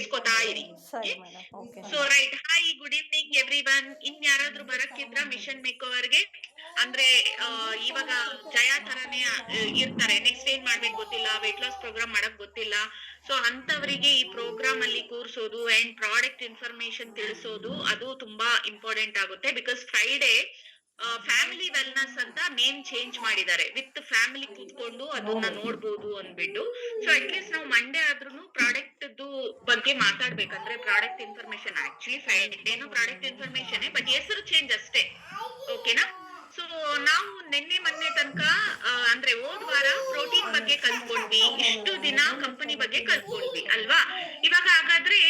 ಸೇರ್ಸ್ಕೊತಾ ಇರಿ. ಸರಿ madam. Okay. So right, hi, good evening everyone. ಇನ್ ಯಾರಾದ್ರೂ ಬರಕ್ಕಿದ್ರ ಮಿಷನ್ ಮೇಕ್ ಓವರ್ಗೆ? ಅಂದ್ರೆ ಇವಾಗ ಜಯಾ ತರಾನೇ ಇರ್ತಾರೆ. ನೆಕ್ಸ್ಟ್ ಏನ್ ಮಾಡ್ಬೇಕು ಗೊತ್ತಿಲ್ಲ, ವೆಯ್ಟ್ ಲಾಸ್ ಪ್ರೋಗ್ರಾಮ್ ಮಾಡಕ್ ಗೊತ್ತಿಲ್ಲ. ಸೊ ಅಂತವರಿಗೆ ಈ ಪ್ರೋಗ್ರಾಮ್ ಅಲ್ಲಿ ಕೂರ್ಸೋದು ಅಂಡ್ ಪ್ರಾಡಕ್ಟ್ ಇನ್ಫಾರ್ಮೇಶನ್ ತಿಳಿಸೋದು ಅದು ತುಂಬಾ ಇಂಪಾರ್ಟೆಂಟ್ ಆಗುತ್ತೆ. ಬಿಕಾಸ್ ಫ್ರೈಡೆ ಫ್ಯಾಮಿಲಿ ವೆಲ್ನೆಸ್ ಅಂತ ನೇಮ್ ಚೇಂಜ್ ಮಾಡಿದ್ದಾರೆ. ವಿತ್ ಫ್ಯಾಮಿಲಿ ಕೂತ್ಕೊಂಡು ಅದನ್ನ ನೋಡ್ಬೋದು ಅಂದ್ಬಿಟ್ಟು. ಸೊ ಅಟ್ಲೀಸ್ಟ್ ನಾವು ಮಂಡೇ ಆದ್ರೂ ಪ್ರಾಡಕ್ಟ್ ಬಗ್ಗೆ ಮಾತಾಡ್ಬೇಕಂದ್ರೆ ಪ್ರಾಡಕ್ಟ್ ಇನ್ಫಾರ್ಮೇಶನ್, ಆಕ್ಚುಲಿ ಫ್ರೈಡೇನು ಪ್ರಾಡಕ್ಟ್ ಇನ್ಫಾರ್ಮೇಶನ್, ಬಟ್ ಹೆಸರು ಚೇಂಜ್ ಅಷ್ಟೇ. ಓಕೆನಾ? ಸೊ ನಾವು ನಿನ್ನೆ ಮೊನ್ನೆ ತನಕ ಅಂದ್ರೆ ಹೋದ್ ವಾರ ಪ್ರೋಟೀನ್ ಬಗ್ಗೆ ಕಲ್ತ್ಕೊಂಡ್ವಿ, ಇಷ್ಟು ದಿನ ಕಂಪನಿ ಬಗ್ಗೆ ಕಲ್ತ್ಕೊಂಡ್ವಿ ಅಲ್ವಾ? ಇವಾಗ ಹಾಗಾದ್ರೆ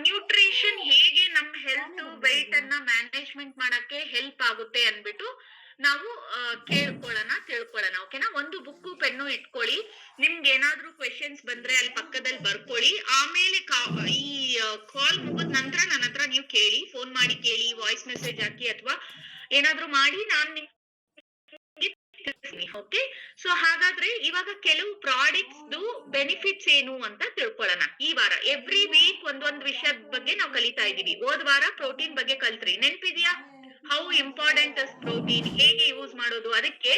ನ್ಯೂಟ್ರಿಷನ್ ಹೇಗೆ ನಮ್ ಹೆಲ್ತ್ ವೆಯ್ಟ್ ಅನ್ನ ಮ್ಯಾನೇಜ್ಮೆಂಟ್ ಮಾಡಕ್ಕೆ ಹೆಲ್ಪ್ ಆಗುತ್ತೆ ಅನ್ಬಿಟ್ಟು ನಾವು ತಿಳ್ಕೊಳ್ಳೋಣ. ಓಕೆನಾ? ಒಂದು ಬುಕ್ಕು ಪೆನ್ನು ಇಟ್ಕೊಳ್ಳಿ. ನಿಮ್ಗೆ ಏನಾದ್ರೂ ಕ್ವೆಶನ್ಸ್ ಬಂದ್ರೆ ಅಲ್ಲಿ ಪಕ್ಕದಲ್ಲಿ ಬರ್ಕೊಳ್ಳಿ. ಆಮೇಲೆ ಈ ಕಾಲ್ ಮುಗಿದ ನಂತರ ನನ್ನ ಹತ್ರ ನೀವು ಕೇಳಿ, ಫೋನ್ ಮಾಡಿ ಕೇಳಿ, ವಾಯ್ಸ್ ಮೆಸೇಜ್ ಹಾಕಿ ಅಥವಾ ಏನಾದ್ರೂ ಮಾಡಿ ನಾನ್ ನಿಮ್ಗೆ ತಿಳಿಸ್ತೀನಿ. ಓಕೆ? ಸೊ ಹಾಗಾದ್ರೆ ಇವಾಗ ಕೆಲವು ಪ್ರಾಡಕ್ಟ್ಸ್ ಬೆನಿಫಿಟ್ಸ್ ಏನು ಅಂತ ತಿಳ್ಕೊಳ್ಳೋಣ. ಈ ವಾರ ಎವ್ರಿ ವೀಕ್ ಒಂದೊಂದ್ ವಿಷಯದ ಬಗ್ಗೆ ನಾವು ಕಲಿತಾ ಇದೀವಿ. ಹೋದ್ ವಾರ ಪ್ರೋಟೀನ್ ಬಗ್ಗೆ ಕಲ್ತ್ರಿ, ನೆನ್ಪಿದ್ಯಾ? ಹೌ ಇಂಪಾರ್ಟೆಂಟ್ ಇಸ್ ಪ್ರೋಟೀನ್, ಹೇಗೆ ಯೂಸ್ ಮಾಡೋದು. ಅದಕ್ಕೆ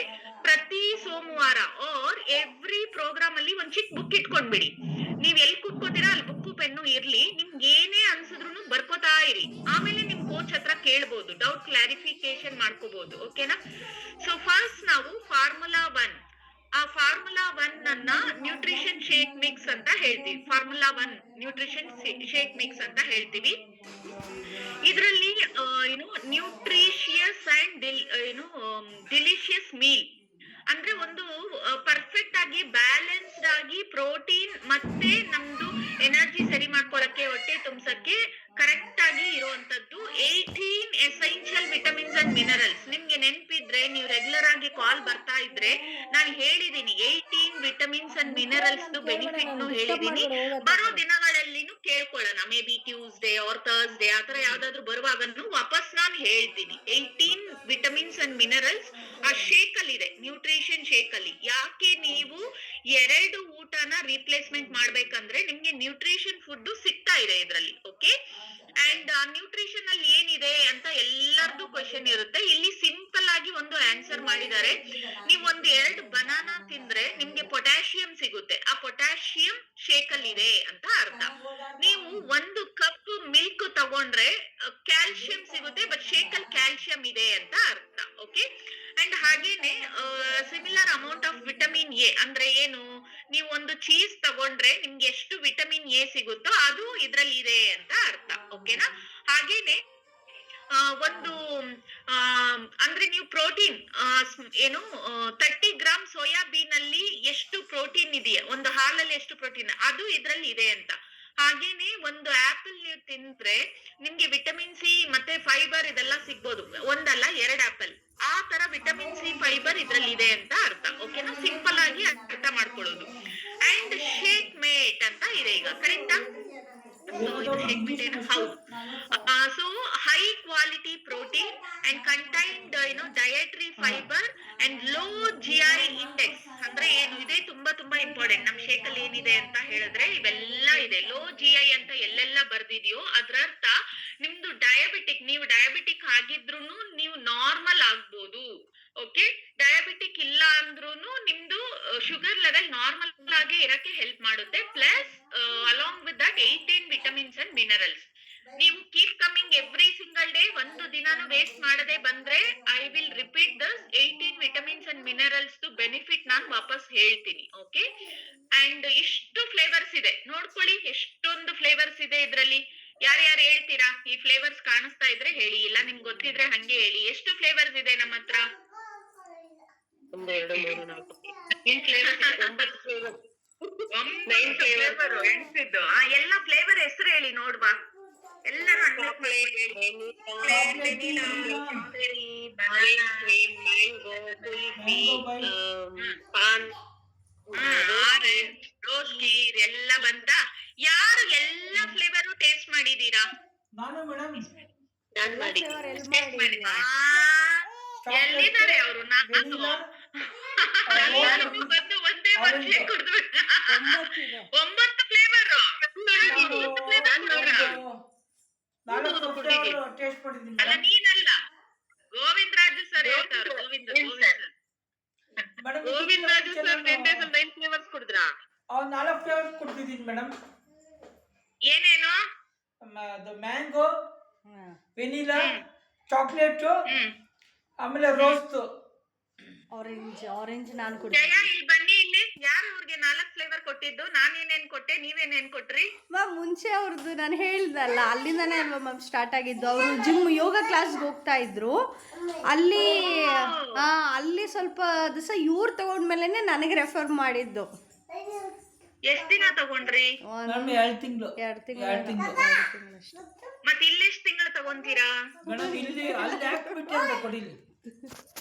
ಪ್ರತಿ ಸೋಮವಾರ ಆರ್ ಎವ್ರಿ ಪ್ರೋಗ್ರಾಮ್ ಅಲ್ಲಿ ಒಂದ್ ಚಿಕ್ಕ ಬುಕ್ ಇಟ್ಕೊಂಡ್ಬಿಡಿ. ನೀವ್ ಎಲ್ಲಿ ಕುತ್ಕೋತೀರಾ ಅಲ್ಲಿ ಬುಕ್ಕು ಪೆನ್ನು ಇರ್ಲಿ. ನಿಮ್ಗೆ ಏನೇ ಅನ್ಸಿದ್ರು ಬರ್ಕೋತಾ ಇರಿ. ಆಮೇಲೆ ನಿಮ್ ಕೋಚ್ ಹತ್ರ ಕೇಳ್ಬೋದು, ಡೌಟ್ ಕ್ಲಾರಿಫಿಕೇಶನ್ ಮಾಡ್ಕೋಬಹುದು. ಓಕೆನಾ? ಸೊ ಫಸ್ಟ್ ನಾವು ಫಾರ್ಮುಲಾ 1, ಆ ಫಾರ್ಮುಲಾ 1 ಅನ್ನ ನ್ಯೂಟ್ರಿಷನ್ ಶೇಕ್ ಮಿಕ್ಸ್ ಅಂತ ಹೇಳ್ತೀವಿ. ಫಾರ್ಮುಲಾ 1 ನ್ಯೂಟ್ರಿಷನ್ ಶೇಕ್ ಮಿಕ್ಸ್ ಅಂತ ಹೇಳ್ತೀವಿ. ಇದರಲ್ಲಿ ಏನು ನ್ಯೂಟ್ರಿಷಿಯಸ್ ಅಂಡ್ ಡಿಲಿಷಿಯಸ್ ಮೀಲ್ ಅಂದ್ರೆ ಒಂದು ಪರ್ಫೆಕ್ಟ್ ಆಗಿ ಬ್ಯಾಲೆನ್ಸ್ಡ್ ಆಗಿ ಪ್ರೋಟೀನ್ ಮತ್ತೆ ನಮ್ದು ಎನರ್ಜಿ ಸರಿ ಮಾಡ್ಕೊಳಕ್ಕೆ, ಹೊಟ್ಟೆ ತುಂಬಸಕ್ಕೆ ಕರೆಕ್ಟ್ ಆಗಿ ಇರುವಂತದ್ದು 18 ಎಸೆನ್ಷಿಯಲ್ ವಿಟಮಿನ್ಸ್ ಅಂಡ್ ಮಿನರಲ್ಸ್. ನಿಮ್ಗೆ ನೆನ್ಪಿದ್ರೆ, ನೀವು ರೆಗ್ಯುಲರ್ ಆಗಿ ಕಾಲ್ ಬರ್ತಾ ಇದ್ರೆ ನಾನು ಹೇಳಿದೀನಿ 18 ವಿಟಮಿನ್ಸ್ ಅಂಡ್ ಮಿನರಲ್ಸ್ ಬೆನಿಫಿಟ್ ಹೇಳಿದೀನಿ. ಬರೋ ದಿನಗಳಲ್ಲಿನೂ ಕೇಳ್ಕೊಳ್ಳೋಣ, maybe Tuesday or Thursday ಆತರ ಯಾವ್ದಾದ್ರು ಬರುವಾಗನು ವಾಪಸ್ ನಾನು ಹೇಳ್ತೀನಿ. 18 ವಿಟಮಿನ್ಸ್ ಅಂಡ್ ಮಿನರಲ್ಸ್ ಆ ಶೇಕ್ ಅಲ್ಲಿ ಇದೆ, ನ್ಯೂಟ್ರಿಷನ್ ಶೇಕ್ ಅಲ್ಲಿ. ಯಾಕೆ ನೀವು 2 ಊಟನ ರಿಪ್ಲೇಸ್ಮೆಂಟ್ ಮಾಡ್ಬೇಕಂದ್ರೆ ನಿಮ್ಗೆ ನ್ಯೂಟ್ರಿಷನ್ ಫುಡ್ ಸಿಗ್ತಾ ಇದೆ ಇದ್ರಲ್ಲಿ. ಓಕೆ? ಅಂಡ್ ನ್ಯೂಟ್ರಿಷನ್ ಅಲ್ಲಿ ಏನಿದೆ ಅಂತ ಎಲ್ಲರದು ಕ್ವಶನ್ ಇರುತ್ತೆ. ಇಲ್ಲಿ ಸಿಂಪಲ್ ಆಗಿ ಒಂದು ಆನ್ಸರ್ ಮಾಡಿದ್ದಾರೆ. ನೀವು ಒಂದ್ 2 ಬನಾನಾ ತಿಂದ್ರೆ ನಿಮ್ಗೆ ಪೊಟ್ಯಾಷಿಯಂ ಸಿಗುತ್ತೆ. ಆ ಪೊಟ್ಯಾಷಿಯಂ ಶೇಕ್ ಅಲ್ಲಿ ಇದೆ ಅಂತ ಅರ್ಥ. ನೀವು 1 ಕಪ್ ಮಿಲ್ಕ್ ತಗೊಂಡ್ರೆ ಕ್ಯಾಲ್ಸಿಯಂ ಸಿಗುತ್ತೆ, ಬಟ್ ಶೇಕ್ ಅಲ್ಲಿ ಕ್ಯಾಲ್ಸಿಯಂ ಇದೆ ಅಂತ ಅರ್ಥ. ಓಕೆ? ಅಂಡ್ ಹಾಗೇನೆ similar amount of vitamin A ಅಂದ್ರೆ ಏನು, ನೀವು ಒಂದು ಚೀಸ್ ತಗೊಂಡ್ರೆ ನಿಮ್ಗೆ ಎಷ್ಟು ವಿಟಮಿನ್ ಎ ಸಿಗುತ್ತೋ ಅದು ಇದ್ರಲ್ಲಿ ಇದೆ ಅಂತ ಅರ್ಥ. ಓಕೆನಾ? ಹಾಗೇನೆ ಒಂದು ಅಂದ್ರೆ ನೀವು ಪ್ರೋಟೀನ್ ಏನು 30 ಗ್ರಾಮ್ ಸೋಯಾಬೀನ್ ಅಲ್ಲಿ ಎಷ್ಟು ಪ್ರೋಟೀನ್ ಇದೆಯಾ, ಒಂದು ಹಾಲಲ್ಲಿ ಎಷ್ಟು ಪ್ರೋಟೀನ್ ಅದು ಇದ್ರಲ್ಲಿ ಇದೆ ಅಂತ. ಹಾಗೇನೆ ಒಂದು ಆಪಲ್ ನೀವು ತಿಂದ್ರೆ ನಿಮ್ಗೆ ವಿಟಮಿನ್ ಸಿ ಮತ್ತೆ ಫೈಬರ್ ಇದೆಲ್ಲ ಸಿಗ್ಬೋದು. ಒಂದಲ್ಲ 2 ಆಪಲ್, ಆ ತರ ವಿಟಮಿನ್ ಸಿ ಫೈಬರ್ ಇದ್ರಲ್ಲಿ ಇದೆ ಅಂತ ಅರ್ಥ. ಓಕೆನಾ? ಸಿಂಪಲ್ ಆಗಿ ಅರ್ಥ ಮಾಡ್ಕೊಳ್ಳೋದು. ಅಂಡ್ ಶೇಕ್ ಮೇಟ್ ಅಂತ ಇದೆ ಈಗ, ಕರೆಕ್ಟಾ? ಹೌದು. So high quality protein and contained dietary fibre and low GI index ಅಂದ್ರೆ ಏನು ಇದೆ, ತುಂಬಾ ತುಂಬಾ ಇಂಪಾರ್ಟೆಂಟ್. ನಮ್ ಶೇಕ್ ಅಲ್ಲಿ ಏನಿದೆ ಅಂತ ಹೇಳಿದ್ರೆ ಇವೆಲ್ಲ ಇದೆ. ಲೋ GI ಅಂತ ಎಲ್ಲೆಲ್ಲ ಬರ್ದಿದ್ಯೋ ಅದ್ರ ಅರ್ಥ ನಿಮ್ದು ಡಯಾಬಿಟಿಕ್, ನೀವು ಡಯಾಬಿಟಿಕ್ ಆಗಿದ್ರು ನೀವು ನಾರ್ಮಲ್ ಆಗ್ಬೋದು. ಓಕೆ? ಡಯಾಬಿಟಿಕ್ ಇಲ್ಲ ಅಂದ್ರೂನು ನಿಮ್ದು ಶುಗರ್ ಲೆವೆಲ್ ನಾರ್ಮಲ್ ಆಗಿ ಇರಕ್ಕೆ ಹೆಲ್ಪ್ ಮಾಡುತ್ತೆ. Plus along with that 18 vitamins and minerals. ನೀವು keep coming every single day, ಒಂದು ದಿನಾನು ವೇಸ್ಟ್ ಮಾಡದೆ ಬಂದ್ರೆ I will repeat this 18 vitamins and minerals benefit ನಾನು ವಾಪಸ್ ಹೇಳ್ತೀನಿ. ಓಕೆ? ಅಂಡ್ ಇಷ್ಟು ಫ್ಲೇವರ್ಸ್ ಇದೆ, ನೋಡ್ಕೊಳ್ಳಿ ಎಷ್ಟೊಂದು ಫ್ಲೇವರ್ಸ್ ಇದೆ ಇದ್ರಲ್ಲಿ. ಯಾರ್ಯಾರು ಹೇಳ್ತೀರಾ? ಈ ಫ್ಲೇವರ್ಸ್ ಕಾಣಿಸ್ತಾ ಇದ್ರೆ ಹೇಳಿ, ಇಲ್ಲ ನಿಮ್ಗೆ ಗೊತ್ತಿದ್ರೆ ಹಂಗೆ ಹೇಳಿ. ಎಷ್ಟು ಫ್ಲೇವರ್ಸ್ ಇದೆ ನಮ್ಮ ಹತ್ರ? 1 2 3 4 9 ಫ್ಲೇವರ್ ಎಣಿಸಿದ್ದು. ಎಲ್ಲ ಫ್ಲೇವರ್ ಹೆಸರು ಹೇಳಿ ನೋಡ್ಬಾ. ಎಲ್ಲರೂ ಪಾನ್ ರೋಸ್ಟಿ ಎಲ್ಲ ಬಂತ? ಯಾರು ಎಲ್ಲ ಫ್ಲೇವರು ಟೇಸ್ಟ್ ಮಾಡಿದೀರಾ? ನಾನು ಮೇಡಮ್ ನಾನ್ ಮಾಡಿ ಎಲ್ಲಿದ್ದಾರೆ ಅವರು? ನಾನು ಬಂದು ಒಂದೇ ವರ್ಷ ಕುಡಿದು 9 ಫ್ಲೇವರ್. ನಾಲ್ಕು ಹೌದು, ಫ್ಲೇವರ್ ಕುಡೀರಿ. ಟೇಸ್ಟ್ ಮಾಡಿದ್ದೀನಿ ಅಲ್ಲ ಮೇಡಮ್. ನೀನಲ್ಲ, ಗೋವಿಂದ್ ರಾಜು ಸರ್ ಹೇಳ್ತಾವ್ರು. Govind sir madam Govind Raju sir 10 days ಅಲ್ಲಿ 9 flavors ಕುಡಿದ್ರಾ? ಅವ್ರು 4 ಫ್ಲೇವರ್ ಕುಡ್ದಿದ್ದೀನಿ ಮೇಡಮ್. ಏನೇನು? ಅದು ಮ್ಯಾಂಗೋ, ಹಾಂ ವೆನಿಲಾ, ಚಾಕ್ಲೇಟು, ಹ್ಮ್. ಆಮೇಲೆ ರೋಸ್ತು. ಆರೆಂಜ್ ನಾನು ಜಯ ಕೊಡ್ತೀನಿ. ಇಲ್ಲಿ ಬನ್ನಿ, ಇಲ್ಲಿ ಯಾರು ಅವ್ರಿಗೆ 4 ಫ್ಲೇವರ್ ಕೊಟ್ಟಿದ್ದು? ನಾನೇನೇನ್ ಕೊಟ್ಟೆ, ನೀವೇನೇನ್ ಕೊಟ್ರಿ? ಮ್ಯಾಮ್ ಮುಂಚೆ ಅವ್ರದ್ದು ನಾನು ಹೇಳ್ದಲ್ಲ, ಅಲ್ಲಿಂದನೇ ಅಲ್ವಾ ಮ್ಯಾಮ್ ಸ್ಟಾರ್ಟ್ ಆಗಿದ್ದು. ಅವರು ಯೋಗ ಕ್ಲಾಸ್ಗೆ ಹೋಗ್ತಾ ಇದ್ರು. ಅಲ್ಲಿ ಅಲ್ಲಿ ಸ್ವಲ್ಪ ದಿವಸ ಇವ್ರು ತಗೊಂಡ್ಮೇಲೆ ನನಗೆ ರೆಫರ್ ಮಾಡಿದ್ದು. ಎಷ್ಟ್ ದಿನ ತಗೊಂಡ್ರಿ? ಮೇಡಮ್ 2 ತಿಂಗಳು. 2 ತಿಂಗಳು 2 ತಿಂಗಳು. 2 ತಿಂಗಳಷ್ಟು. ಮತ್ ಇಲ್ಲೆಷ್ಟ್ ತಿಂಗಳು ತಗೊಂತೀರಾ? ಮೇಡಮ್ ಇಲ್ಲಿ ಅಲ್ಲಿ ಯಾಕೆ ಬಿಟ್ಟೆ ಅಂತ ಕೊಡಿಲಿ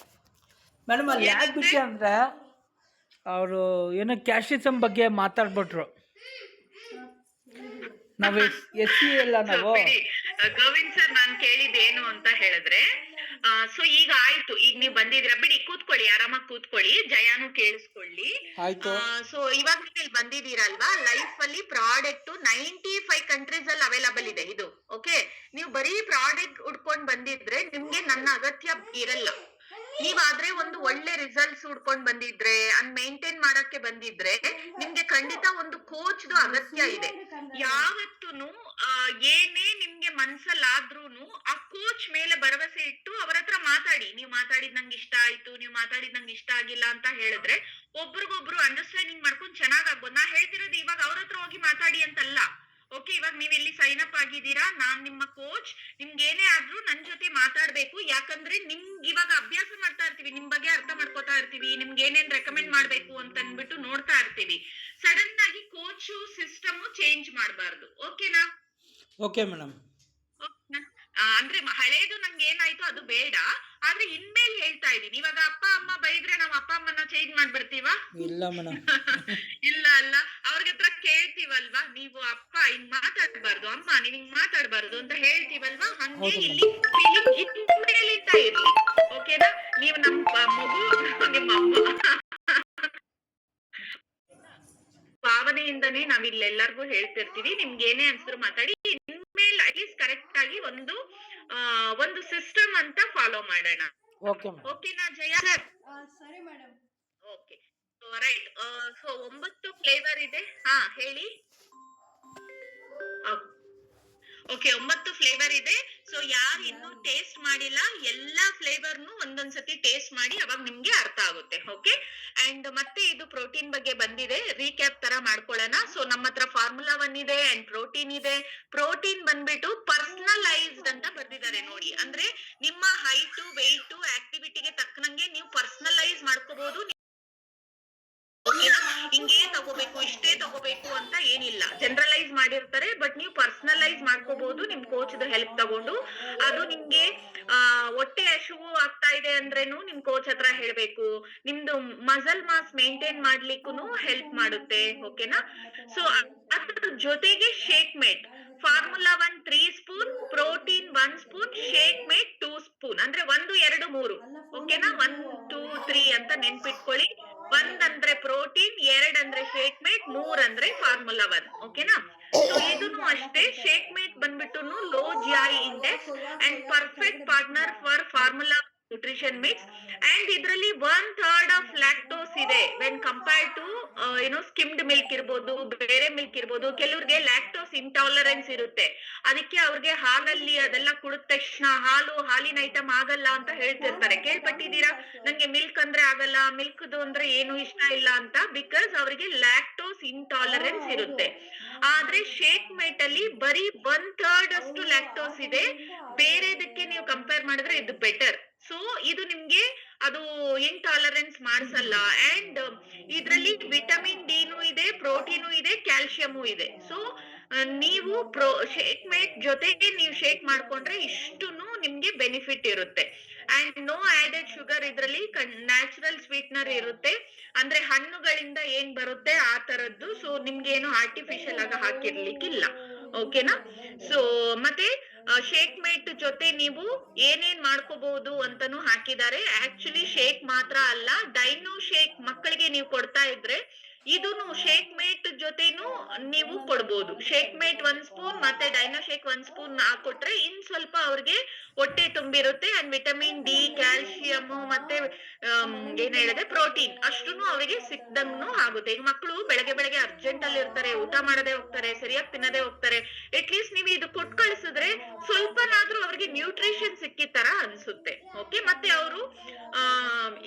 ಮೇಡಮ್. ಅಲ್ಲಿ ಯಾಕೆ ಬಿಟ್ಟೆ ಅಂದರೆ ಅವರು ಏನೋ ಕ್ಯಾಶಿಸಮ್ ಬಗ್ಗೆ ಮಾತಾಡ್ಬಿಟ್ರು. ನಾವು SC ಎಲ್ಲ ನಾವು ಬಿಡಿ. ಗೋವಿಂದ್ ಸರ್ ನಾನ್ ಕೇಳಿದ್ದೇನು ಅಂತ ಹೇಳಿದ್ರೆ, ಸೊ ಈಗ ಆಯ್ತು, ಈಗ ನೀವ್ ಬಂದಿದ್ದೀರಾ, ಬಿಡಿ ಕೂತ್ಕೊಳ್ಳಿ, ಆರಾಮಾಗಿ ಕೂತ್ಕೊಳ್ಳಿ, ಜಯಾನು ಕೇಳಿಸ್ಕೊಳ್ಳಿ. ಆಯ್ತು. ಸೊ ಇವಾಗ ನೀವು ಇಲ್ಲಿ ಬಂದಿದ್ದೀರಲ್ವಾ, ಲೈಫ್ ಅಲ್ಲಿ ಪ್ರಾಡಕ್ಟ್ 95 ಕಂಟ್ರೀಸ್ ಅಲ್ಲಿ ಅವೈಲಬಲ್ ಇದೆ ಇದು. ಓಕೆ, ನೀವು ಬರೀ ಪ್ರಾಡಕ್ಟ್ ಉಡ್ಕೊಂಡ್ ಬಂದಿದ್ರೆ ನಿಮ್ಗೆ ನನ್ನ ಅಗತ್ಯ ಇರಲ್ಲ. ನೀವಾದ್ರೆ ಒಂದು ಒಳ್ಳೆ ರಿಸಲ್ಟ್ಸ್ ಹುಡ್ಕೊಂಡ್ ಬಂದಿದ್ರೆ, ಅನ್ ಮೇಂಟೈನ್ ಮಾಡಕ್ಕೆ ಬಂದಿದ್ರೆ, ನಿಮ್ಗೆ ಖಂಡಿತ ಒಂದು ಕೋಚ್ದು ಅಗತ್ಯ ಇದೆ. ಯಾವತ್ತೂನು ಏನೇ ನಿಮ್ಗೆ ಮನ್ಸಲ್ಲಾದ್ರೂನು ಆ ಕೋಚ್ ಮೇಲೆ ಭರವಸೆ ಇಟ್ಟು ಅವ್ರ ಹತ್ರ ಮಾತಾಡಿ. ನೀವ್ ಮಾತಾಡಿದ್ ನಂಗೆ ಇಷ್ಟ ಆಯ್ತು, ನೀವ್ ಮಾತಾಡಿದ್ ನಂಗೆ ಇಷ್ಟ ಆಗಿಲ್ಲ ಅಂತ ಹೇಳಿದ್ರೆ ಒಬ್ರಿಗೊಬ್ರು ಅಂಡರ್ಸ್ಟ್ಯಾಂಡಿಂಗ್ ಮಾಡ್ಕೊಂಡು ಚೆನ್ನಾಗಾಗ್ಬೋದು. ನಾ ಹೇಳ್ತಿರೋದು ಇವಾಗ ಅವ್ರ ಹತ್ರ ಹೋಗಿ ಮಾತಾಡಿ ಅಂತಲ್ಲ. ಓಕೆ, ಇವಾಗ ನೀವ್ ಇಲ್ಲಿ ಸೈನ್ ಅಪ್ ಆಗಿದ್ದೀರಾ, ನಾನ್ ನಿಮ್ಮ ಕೋಚ್. ನಿಮ್ಗೆ ಏನೇ ಆದ್ರೂ ನನ್ ಜೊತೆ ಮಾತಾಡ್ಬೇಕು. ಯಾಕಂದ್ರೆ ನಿಮ್ಗೆ ಇವಾಗ ಅಭ್ಯಾಸ ಮಾಡ್ತಾ ಇರ್ತೀವಿ, ನಿಮ್ ಬಗ್ಗೆ ಅರ್ಥ ಮಾಡ್ಕೋತಾ ಇರ್ತೀವಿ, ನಿಮ್ಗೆ ಏನೇನ್ ರೆಕಮೆಂಡ್ ಮಾಡ್ಬೇಕು ಅಂತ ಅನ್ಬಿಟ್ಟು ನೋಡ್ತಾ ಇರ್ತೀವಿ. ಸಡನ್ ಆಗಿ ಕೋಚ್ ಸಿಸ್ಟಮ್ ಚೇಂಜ್ ಮಾಡಬಾರ್ದು. ಓಕೆನಾ? Okay madam. ಅಂದ್ರೆ ಹಳೇದು ನಂಗೆ ಏನಾಯ್ತು ಅದು ಬೇಡ, ಆದ್ರೆ ಇನ್ಮೇಲೆ ಹೇಳ್ತಾ ಇದೀನಿ. ಇವಾಗ ಅಪ್ಪ ಅಮ್ಮ ಬೈದ್ರೆ ನಾವ್ ಅಪ್ಪ ಅಮ್ಮನ ಚೇಂಜ್ ಮಾಡ್ಬಿಡ್ತೀವ? ಇಲ್ಲ ಮೇಡಮ್. ಇಲ್ಲ ಅಲ್ಲ, ಅವ್ರಿಗೆ ಹತ್ರ ಕೇಳ್ತೀವಲ್ವಾ, ನೀವು ಅಪ್ಪ ಹಿಂಗ್ ಮಾತಾಡ್ಬಾರ್ದು, ಅಮ್ಮ ನೀವ್ ಹಿಂಗ್ ಮಾತಾಡ್ಬಾರ್ದು ಅಂತ ಹೇಳ್ತೀವಲ್ವಾ, ಹಂಗೆ ಇಲ್ಲಿ ಫೀಲಿಂಗ್ ಇನ್ಮೇಲಿಂದ ಇರ್ಲಿ. ಓಕೆನಾ? ನೀವು ನಮ್ಮ ಮಗು, ನಿಮ್ಮ ಅಮ್ಮ ಭಾವನೆಯಿಂದನೇ ನಾವ್ ಇಲ್ಲೆಲ್ಲರಿಗೂ ಹೇಳ್ತಿರ್ತೀವಿ. ನಿಮ್ಗೆ ಏನೇ ಅನ್ಸಿದ್ರು ಮಾತಾಡಿ. ಇನ್ಮೇಲೆ ಅಟ್ಲೀಸ್ಟ್ ಕರೆಕ್ಟ್ ಆಗಿ ಒಂದು ಸಿಸ್ಟಮ್ ಅಂತ ಫಾಲೋ ಮಾಡೋಣ. Okay madam. ಓಕೆನಾ ಜಯ? ಸರಿ madam. Okay, right. So 9 flavour ಇದೆ. ಹಾ ಹೇಳಿ. ಓಕೆ, 9 ಫ್ಲೇವರ್ ಇದೆ. ಸೊ ಯಾರು ಇನ್ನೂ ಟೇಸ್ಟ್ ಮಾಡಿಲ್ಲ, ಎಲ್ಲಾ ಫ್ಲೇವರ್ನು ಒಂದೊಂದ್ಸತಿ ಟೇಸ್ಟ್ ಮಾಡಿ, ಅವಾಗ ನಿಮ್ಗೆ ಅರ್ಥ ಆಗುತ್ತೆ. ಓಕೆ, ಅಂಡ್ ಮತ್ತೆ ಇದು ಪ್ರೋಟೀನ್ ಬಗ್ಗೆ ಬಂದಿದೆ, ರೀಕ್ಯಾಪ್ ತರ ಮಾಡ್ಕೊಳ್ಳೋಣ. ಸೊ ನಮ್ಮ ಹತ್ರ ಫಾರ್ಮುಲಾ 1 ಇದೆ ಅಂಡ್ ಪ್ರೋಟೀನ್ ಇದೆ. ಪ್ರೋಟೀನ್ ಬಂದ್ಬಿಟ್ಟು ಪರ್ಸನಲೈಸ್ಡ್ ಅಂತ ಬರ್ದಿದ್ದಾರೆ ನೋಡಿ. ಅಂದ್ರೆ ನಿಮ್ಮ ಹೈಟ್, ವೆಯ್ಟ್, ಆಕ್ಟಿವಿಟಿಗೆ ತಕ್ಕನಂಗೆ ನೀವು ಪರ್ಸನಲೈಸ್ ಮಾಡ್ಕೋಬಹುದು. ಹಿಂಗೇ ತಗೋಬೇಕು, ಇಷ್ಟೇ ತಗೋಬೇಕು ಅಂತ ಏನಿಲ್ಲ. ಜನರಲೈಸ್ ಮಾಡಿರ್ತಾರೆ, ಬಟ್ ನೀವು ಪರ್ಸನಲೈಸ್ ಮಾಡ್ಕೋಬಹುದು ನಿಮ್ ಕೋಚ್ ಹೆಲ್ಪ್ ತಗೊಂಡು. ಅದು ನಿಮ್ಗೆ ಹೊಟ್ಟೆ ಹಸಿವು ಆಗ್ತಾ ಇದೆ ಅಂದ್ರೇನು ನಿಮ್ ಕೋಚ್ ಹತ್ರ ಹೇಳ್ಬೇಕು. ನಿಮ್ದು ಮಸಲ್ ಮಾಸ್ ಮೇಂಟೈನ್ ಮಾಡ್ಲಿಕ್ಕೂ ಹೆಲ್ಪ್ ಮಾಡುತ್ತೆ. ಓಕೆನಾ? ಸೊ ಅದ್ರ ಜೊತೆಗೆ Shake Mate, formula 1 3 spoon, protein 1 spoon, Shake Mate 2 spoon. ಅಂದ್ರೆ 1 2 3. ಓಕೆನಾ? 1 2 3 ಅಂತ ನೆನ್ಪಿಟ್ಕೊಳ್ಳಿ. 1 ಅಂದ್ರೆ ಪ್ರೋಟೀನ್, 2 ಅಂದ್ರೆ ಶೇಕ್ ಮೇಟ್, 3 ಅಂದ್ರೆ ಫಾರ್ಮುಲಾ 1. ಓಕೆನಾ? ಸೊ ಇದನ್ನು ಅಷ್ಟೇ. ಶೇಕ್ ಮೇಟ್ ಬಂದ್ಬಿಟ್ಟು low GI index and perfect partner for formula nutrition mix. And ಇದರಲ್ಲಿ 1/3 ಆಫ್ ಲ್ಯಾಕ್ಟೋಸ್ ಇದೆ when compared to skimmed milk ಇರ್ಬೋದು, ಬೇರೆ ಮಿಲ್ಕ್ ಇರ್ಬೋದು. ಕೆಲವ್ರಿಗೆ ಲ್ಯಾಕ್ಟೋಸ್ ಇಂಟಾಲರೆನ್ಸ್ ಇರುತ್ತೆ, ಅದಕ್ಕೆ ಅವ್ರಿಗೆ ಹಾಲಲ್ಲಿ ಅದೆಲ್ಲ ಕುಡಿದ ತಕ್ಷಣ ಹಾಲಿನ ಐಟಮ್ ಆಗಲ್ಲ ಅಂತ ಹೇಳ್ತಿರ್ತಾರೆ. ಕೇಳ್ಪಟ್ಟಿದ್ದೀರಾ? ನಂಗೆ ಮಿಲ್ಕ್ ಅಂದ್ರೆ ಆಗಲ್ಲ, ಮಿಲ್ಕ್ದು ಅಂದ್ರೆ ಏನು ಇಷ್ಟ ಇಲ್ಲ ಅಂತ. ಬಿಕಾಸ್ ಅವ್ರಿಗೆ ಲ್ಯಾಕ್ಟೋಸ್ ಇಂಟಾಲರೆನ್ಸ್ ಇರುತ್ತೆ. ಆದ್ರೆ ಶೇಕ್ ಮೇಟ್ ಅಲ್ಲಿ ಬರೀ 1/3 ಅಷ್ಟು ಲ್ಯಾಕ್ಟೋಸ್ ಇದೆ. ಬೇರೆದಕ್ಕೆ ನೀವು ಕಂಪೇರ್ ಮಾಡಿದ್ರೆ ಇದು ಬೆಟರ್. ಸೊ ಇದು ನಿಮ್ಗೆ ಅದು ಇಂಟಾಲರೆನ್ಸ್ ಮಾಡಿಸಲ್ಲ. ಅಂಡ್ ಇದ್ರಲ್ಲಿ ವಿಟಮಿನ್ ಡಿನೂ ಇದೆ, ಪ್ರೋಟೀನು ಇದೆ, ಕ್ಯಾಲ್ಸಿಯಮು ಇದೆ. ಸೊ ನೀವು ಶೇಕ್ ಮೇಟ್ ಜೊತೆಗೆ ನೀವು ಶೇಕ್ ಮಾಡ್ಕೊಂಡ್ರೆ ಇಷ್ಟುನು ನಿಮ್ಗೆ ಬೆನಿಫಿಟ್ ಇರುತ್ತೆ. And no added sugar. ಇದ್ರಲ್ಲಿ ನ್ಯಾಚುರಲ್ ಸ್ವೀಟ್ನರ್ ಇರುತ್ತೆ, ಅಂದ್ರೆ ಹಣ್ಣುಗಳಿಂದ ಏನ್ ಬರುತ್ತೆ ಆ ತರದ್ದು. ಸೊ ನಿಮ್ಗೆ ಏನು ಆರ್ಟಿಫಿಷಿಯಲ್ ಆಗಿ ಹಾಕಿರ್ಲಿಕ್ಕಿಲ್ಲ. ಓಕೆನಾ? ಸೊ ಮತ್ತೆ ಶೇಕ್ ಮೇಟ್ ಜೊತೆ ನೀವು ಏನೇನ್ ಮಾಡ್ಕೋಬಹುದು ಅಂತಾನು ಹಾಕಿದ್ದಾರೆ. ಆಕ್ಚುಲಿ ಶೇಕ್ ಮಾತ್ರ ಅಲ್ಲ, ಡೈನೋ ಶೇಕ್ ಮಕ್ಕಳಿಗೆ ನೀವು ಕೊಡ್ತಾ ಇದ್ರೆ ಇದನ್ನು ಶೇಕ್ ಮೇಟ್ ಜೊತೆನೂ ನೀವು ಕೊಡ್ಬೋದು. ಶೇಕ್ ಮೇಟ್ 1 ಸ್ಪೂನ್ ಮತ್ತೆ ಡೈನೋ ಶೇಕ್ 1 ಸ್ಪೂನ್ ಹಾಕೊಟ್ರೆ ಇನ್ ಸ್ವಲ್ಪ ಅವ್ರಿಗೆ ಹೊಟ್ಟೆ ತುಂಬಿರುತ್ತೆ. ಅಂಡ್ ವಿಟಮಿನ್ ಡಿ, ಕ್ಯಾಲ್ಸಿಯಂ ಮತ್ತೆ ಏನ್ ಹೇಳಿದೆ ಪ್ರೋಟೀನ್ ಅಷ್ಟೂನು ಅವರಿಗೆ ಸಿಕ್ದಂಗೂ ಆಗುತ್ತೆ. ಈಗ ಮಕ್ಕಳು ಬೆಳಗ್ಗೆ ಅರ್ಜೆಂಟ್ ಅಲ್ಲಿ ಇರ್ತಾರೆ, ಊಟ ಮಾಡದೆ ಹೋಗ್ತಾರೆ, ಸರಿಯಾಗಿ ತಿನ್ನದೆ ಹೋಗ್ತಾರೆ. ಅಟ್ ಲೀಸ್ಟ್ ನೀವು ಇದು ಕೊಟ್ಟು ಕಳಿಸಿದ್ರೆ ಸ್ವಲ್ಪನಾದ್ರೂ ಅವ್ರಿಗೆ ನ್ಯೂಟ್ರಿಷನ್ ಸಿಕ್ಕಿದ ತರ ಅನ್ಸುತ್ತೆ. ಓಕೆ, ಮತ್ತೆ ಅವರು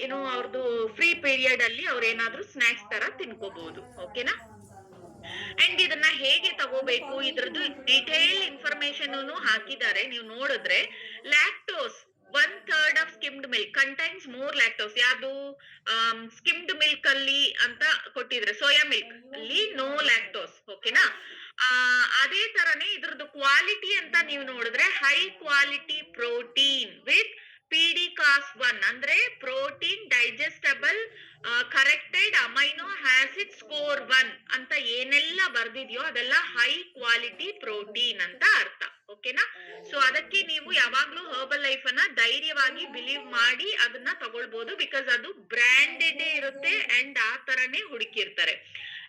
ಏನು ಅವ್ರದ್ದು ಫ್ರೀ ಪೀರಿಯಡ್ ಅಲ್ಲಿ ಅವ್ರ ಏನಾದ್ರೂ ಸ್ನಾಕ್ಸ್ ತರ ತಿನ್ಕೋಬಹುದು. ಓಕೆನಾ? ಅಂಡ್ ಇದನ್ನ ಹೇಗೆ ತಗೋಬೇಕು ಇದ್ರದ್ದು ಡೀಟೇಲ್ ಇನ್ಫಾರ್ಮೇಶನ್ ಹಾಕಿದ್ದಾರೆ. ನೀವು ನೋಡಿದ್ರೆ lactose 1/3 of skimmed milk contains more lactose. ಯಾವುದು ಸ್ಕಿಮ್ಡ್ ಮಿಲ್ಕ್ ಅಲ್ಲಿ ಅಂತ ಕೊಟ್ಟಿದ್ರೆ, ಸೋಯಾ ಮಿಲ್ಕ್ ಅಲ್ಲಿ ನೋ ಲ್ಯಾಕ್ಟೋಸ್. ಓಕೆನಾ? ಅದೇ ತರನೇ ಇದ್ರದ್ದು ಕ್ವಾಲಿಟಿ ಅಂತ ನೀವು ನೋಡಿದ್ರೆ high quality protein with PDCAS1 ಅಂದ್ರೆ protein digestible corrected amino acid score 1 ಅಂತ ಏನೆಲ್ಲ ಬರ್ದಿದ್ಯೋ ಅದೆಲ್ಲ ಹೈ ಕ್ವಾಲಿಟಿ ಪ್ರೋಟೀನ್ ಅಂತ ಅರ್ಥ. ಓಕೆನಾ? ಸೊ ಅದಕ್ಕೆ ನೀವು ಯಾವಾಗ್ಲೂ ಹರ್ಬಲ್ ಲೈಫ್ ಅನ್ನ ಧೈರ್ಯವಾಗಿ ಬಿಲೀವ್ ಮಾಡಿ ಅದನ್ನ ತಗೊಳ್ಬಹುದು. ಬಿಕಾಸ್ ಅದು ಬ್ರಾಂಡೆಡ್ ಇರುತ್ತೆ ಅಂಡ್ ಆ ತರನೇ ಹುಡುಕಿರ್ತಾರೆ.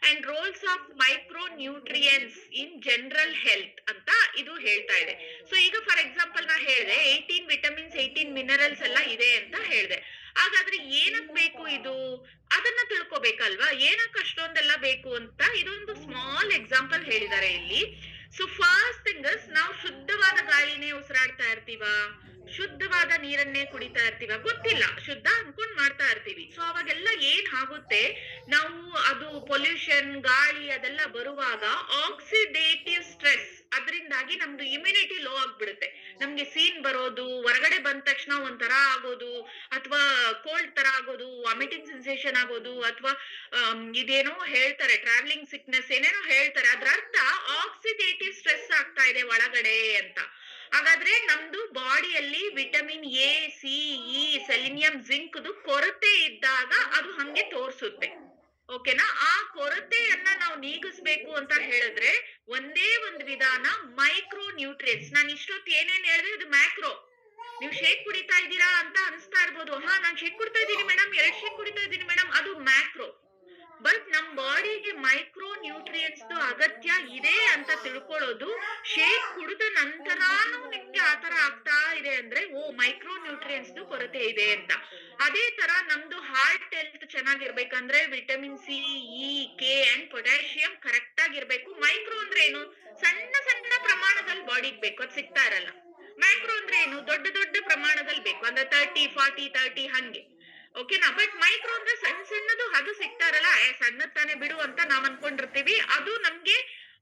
And roles of micro nutrients in general health ಅಂತ ಇದು ಹೇಳ್ತಾ ಇದೆ. ಸೊ ಈಗ ಫಾರ್ ಎಕ್ಸಾಂಪಲ್ ನಾ ಹೇಳಿದೆ 18 ವಿಟಮಿನ್ಸ್ 18 ಮಿನರಲ್ಸ್ ಎಲ್ಲ ಇದೆ ಅಂತ ಹೇಳಿದೆ. ಹಾಗಾದ್ರೆ ಏನಕ್ ಬೇಕು ಇದು ಅದನ್ನ ತಿಳ್ಕೊಬೇಕಲ್ವಾ, ಏನಕ್ ಅಷ್ಟೊಂದೆಲ್ಲ ಬೇಕು ಅಂತ. ಇದೊಂದು ಸ್ಮಾಲ್ ಎಕ್ಸಾಂಪಲ್ ಹೇಳಿದ್ದಾರೆ ಇಲ್ಲಿ. ಸೊ ಫಸ್ಟ್ ಥಿಂಗ್ ನಾವು ಶುದ್ಧವಾದ ಗಾಳಿನೇ ಉಸಿರಾಡ್ತಾ ಇರ್ತೀವ, ಶುದ್ಧವಾದ ನೀರನ್ನೇ ಕುಡಿತಾ ಇರ್ತೀವ, ಗೊತ್ತಿಲ್ಲ, ಶುದ್ಧ ಅನ್ಕೊಂಡ್ ಮಾಡ್ತಾ ಇರ್ತೀವಿ. ಸೊ ಅವಾಗೆಲ್ಲ ಏನ್ ಆಗುತ್ತೆ, ನಾವು ಅದು ಪೊಲ್ಯೂಷನ್ ಗಾಳಿ ಅದೆಲ್ಲ ಬರುವಾಗ ಆಕ್ಸಿಡೇಟಿವ್ ಸ್ಟ್ರೆಸ್ ಅದರಿಂದಾಗಿ ನಮ್ದು ಇಮ್ಯುನಿಟಿ ಲೋ ಆಗ್ಬಿಡುತ್ತೆ. ನಮ್ಗೆ ಸೀನ್ ಬರೋದು, ಹೊರಗಡೆ ಬಂದ ತಕ್ಷಣ ಒಂಥರ ಆಗೋದು, ಅಥವಾ ಕೋಲ್ಡ್ ತರ ಆಗೋದು, ವಾಮಿಟಿಂಗ್ ಸೆನ್ಸೇಷನ್ ಆಗೋದು, ಅಥವಾ ಇದೇನೋ ಹೇಳ್ತಾರೆ ಟ್ರಾವೆಲಿಂಗ್ ಸಿಕ್ನೆಸ್ ಏನೇನೋ ಹೇಳ್ತಾರೆ. ಅದ್ರ ಅರ್ಥ ಆಕ್ಸಿಡೇಟಿವ್ ಸ್ಟ್ರೆಸ್ ಆಗ್ತಾ ಇದೆ ಒಳಗಡೆ ಅಂತ. ಹಾಗಾದ್ರೆ ನಮ್ದು ಬಾಡಿಯಲ್ಲಿ vitamin A, C, E, selenium, zinc ಕೊರತೆ ಇದ್ದಾಗ ಅದು ಹಂಗೆ ತೋರ್ಸುತ್ತೆ. ಓಕೆನಾ? ಆ ಕೊರತೆಯನ್ನ ನಾವು ನೀಗಿಸ್ಬೇಕು ಅಂತ ಹೇಳಿದ್ರೆ ಒಂದೇ ಒಂದು ವಿಧಾನ ಮೈಕ್ರೋ ನ್ಯೂಟ್ರಿಯೆಂಟ್ಸ್. ನಾನು ಇಷ್ಟೊತ್ತು ಏನೇನ್ ಹೇಳಿದ್ರೆ ಅದು ಮ್ಯಾಕ್ರೋ. ನೀವು ಶೇಕ್ ಕುಡಿತಾ ಇದ್ದೀರಾ ಅಂತ ಅನಿಸ್ತಾ ಇರ್ಬೋದು, ನಾನ್ ಶೇಕ್ ಕುಡಿತಾ ಇದ್ದೀನಿ ಮೇಡಮ್, 2 ಶೇಕ್ ಕುಡಿತಾ ಇದ್ದೀನಿ ಮೇಡಮ್, ಅದು ಮ್ಯಾಕ್ರೋ. ಬಟ್ ನಮ್ ಬಾಡಿಗೆ ಮೈಕ್ರೋ ನ್ಯೂಟ್ರಿಯೆಂಟ್ಸ್ ಅಗತ್ಯ ಇದೆ ಅಂತ ತಿಳ್ಕೊಳ್ಳೋದು ಶೇಕ್ ಕುಡಿದ ನಂತರಾನು ನಿಮ್ಗೆ ಆತರ ಆಗ್ತಾ ಇದೆ ಅಂದ್ರೆ ಮೈಕ್ರೋ ನ್ಯೂಟ್ರಿಯೆಂಟ್ಸ್ ಕೊರತೆ ಇದೆ ಅಂತ. ಅದೇ ತರ ನಮ್ದು ಹಾರ್ಟ್ ಹೆಲ್ತ್ ಚೆನ್ನಾಗಿರ್ಬೇಕಂದ್ರೆ vitamin C, E, K and potassium correct ಆಗಿರ್ಬೇಕು. ಮೈಕ್ರೋ ಅಂದ್ರೆ ಏನು, ಸಣ್ಣ ಸಣ್ಣ ಪ್ರಮಾಣದಲ್ಲಿ ಬಾಡಿಗೆ ಬೇಕು, ಅದು ಸಿಗ್ತಾ ಇರಲ್ಲ. ಮ್ಯಾಕ್ರೋ ಅಂದ್ರೆ ಏನು, ದೊಡ್ಡ ದೊಡ್ಡ ಪ್ರಮಾಣದಲ್ಲಿ ಬೇಕು, ಅಂದ್ರೆ 30, 40, 30 ಹಂಗೆ. ಓಕೆನಾ? ಬಟ್ ಮೈಕ್ರೋ ಅಂದ್ರೆ ಸಣ್ಣ ಸಣ್ಣದು ಅದು ಸಿಗ್ತಾ ಇರಲ್ಲ. ಸಣ್ಣದ್ ತಾನೇ ಬಿಡು ಅಂತ ನಾವ್ ಅನ್ಕೊಂಡಿರ್ತೀವಿ. ಅದು ನಮ್ಗೆ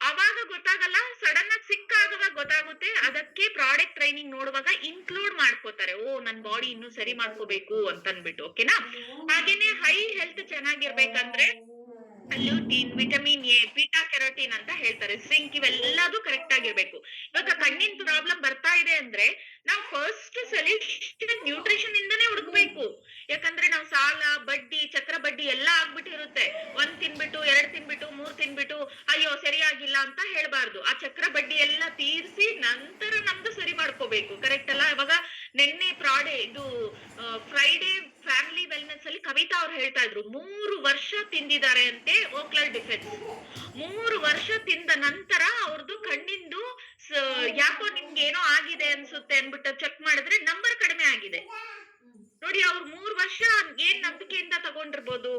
ಅವಾಗ ಗೊತ್ತಾಗಲ್ಲ, ಸಡನ್ ಆಗಿ ಸಿಕ್ಕಾಗ ಗೊತ್ತಾಗುತ್ತೆ. ಅದಕ್ಕೆ ಪ್ರಾಡಕ್ಟ್ ಟ್ರೈನಿಂಗ್ ನೋಡುವಾಗ ಇನ್ಕ್ಲೂಡ್ ಮಾಡ್ಕೋತಾರೆ, ನನ್ ಬಾಡಿ ಇನ್ನು ಸರಿ ಮಾಡ್ಕೋಬೇಕು ಅಂತ ಅನ್ಬಿಟ್ಟು. ಓಕೆನಾ? ಹಾಗೇನೆ ಹೈ ಹೆಲ್ತ್ ಚೆನ್ನಾಗಿರ್ಬೇಕಂದ್ರೆ lutein, vitamin A, beta carotene ಅಂತ ಹೇಳ್ತಾರೆ, ಜಿಂಕ್, ಇವೆಲ್ಲದೂ ಕರೆಕ್ಟ್ ಆಗಿರ್ಬೇಕು. ಇವಾಗ ಕಣ್ಣಿನ ಪ್ರಾಬ್ಲಮ್ ಬರ್ತಾ ಇದೆ ಅಂದ್ರೆ ನಾವು ಫಸ್ಟ್ ಸೊಲ್ಯೂಷನ್ ನ್ಯೂಟ್ರಿಷನ್ ಇಂದಾನೇ ಹುಡುಕ್ಬೇಕು. ಯಾಕಂದ್ರೆ ನಾವು ಸಾಲ, ಬಡ್ಡಿ, ಚಕ್ರ ಬಡ್ಡಿ ಎಲ್ಲ ಆಗ್ಬಿಟ್ಟಿರುತ್ತೆ. 1 ತಿನ್ಬಿಟ್ಟು 2 ತಿನ್ಬಿಟ್ಟು 3 ತಿನ್ಬಿಟ್ಟು ಅಯ್ಯೋ ಸರಿಯಾಗಿಲ್ಲ ಅಂತ ಹೇಳ್ಬಾರ್ದು. ಆ ಚಕ್ರ ಬಡ್ಡಿ ಎಲ್ಲ ತೀರ್ಸಿ ನಂತರ ನಮ್ದು ಸರಿ ಮಾಡ್ಕೋಬೇಕು. ಕರೆಕ್ಟ್ ಅಲ್ಲ? ಇವಾಗ ನಿನ್ನೆ ಫ್ರೈಡೇ ಫ್ಯಾಮಿಲಿ ವೆಲ್ನೆಸ್ ಅಲ್ಲಿ ಕವಿತಾ ಅವ್ರು ಹೇಳ್ತಾ ಇದ್ರು 3 ವರ್ಷ ತಿಂದಿದ್ದಾರೆ ಅಂತೆ ಓಕ್ಲರ್ ಡಿಫೆನ್ಸ್. 3 ವರ್ಷ ತಿಂದ ನಂತರ ಅವ್ರದ್ದು ಕಣ್ಣಿಂದು ಯಾಕೋ ನಿಮ್ಗೆ ಏನೋ ಆಗಿದೆ ಅನ್ಸುತ್ತೆ ಅನ್ಬಿಟ್ಟು ಚೆಕ್ ಮಾಡಿದ್ರೆ ನಂಬರ್ ಕಡಿಮೆ ಆಗಿದೆ. ನೋಡಿ, ಅವ್ರು 3 ವರ್ಷ ಏನ್ ನಂಬಿಕೆಯಿಂದ ತಗೊಂಡಿರ್ಬೋದು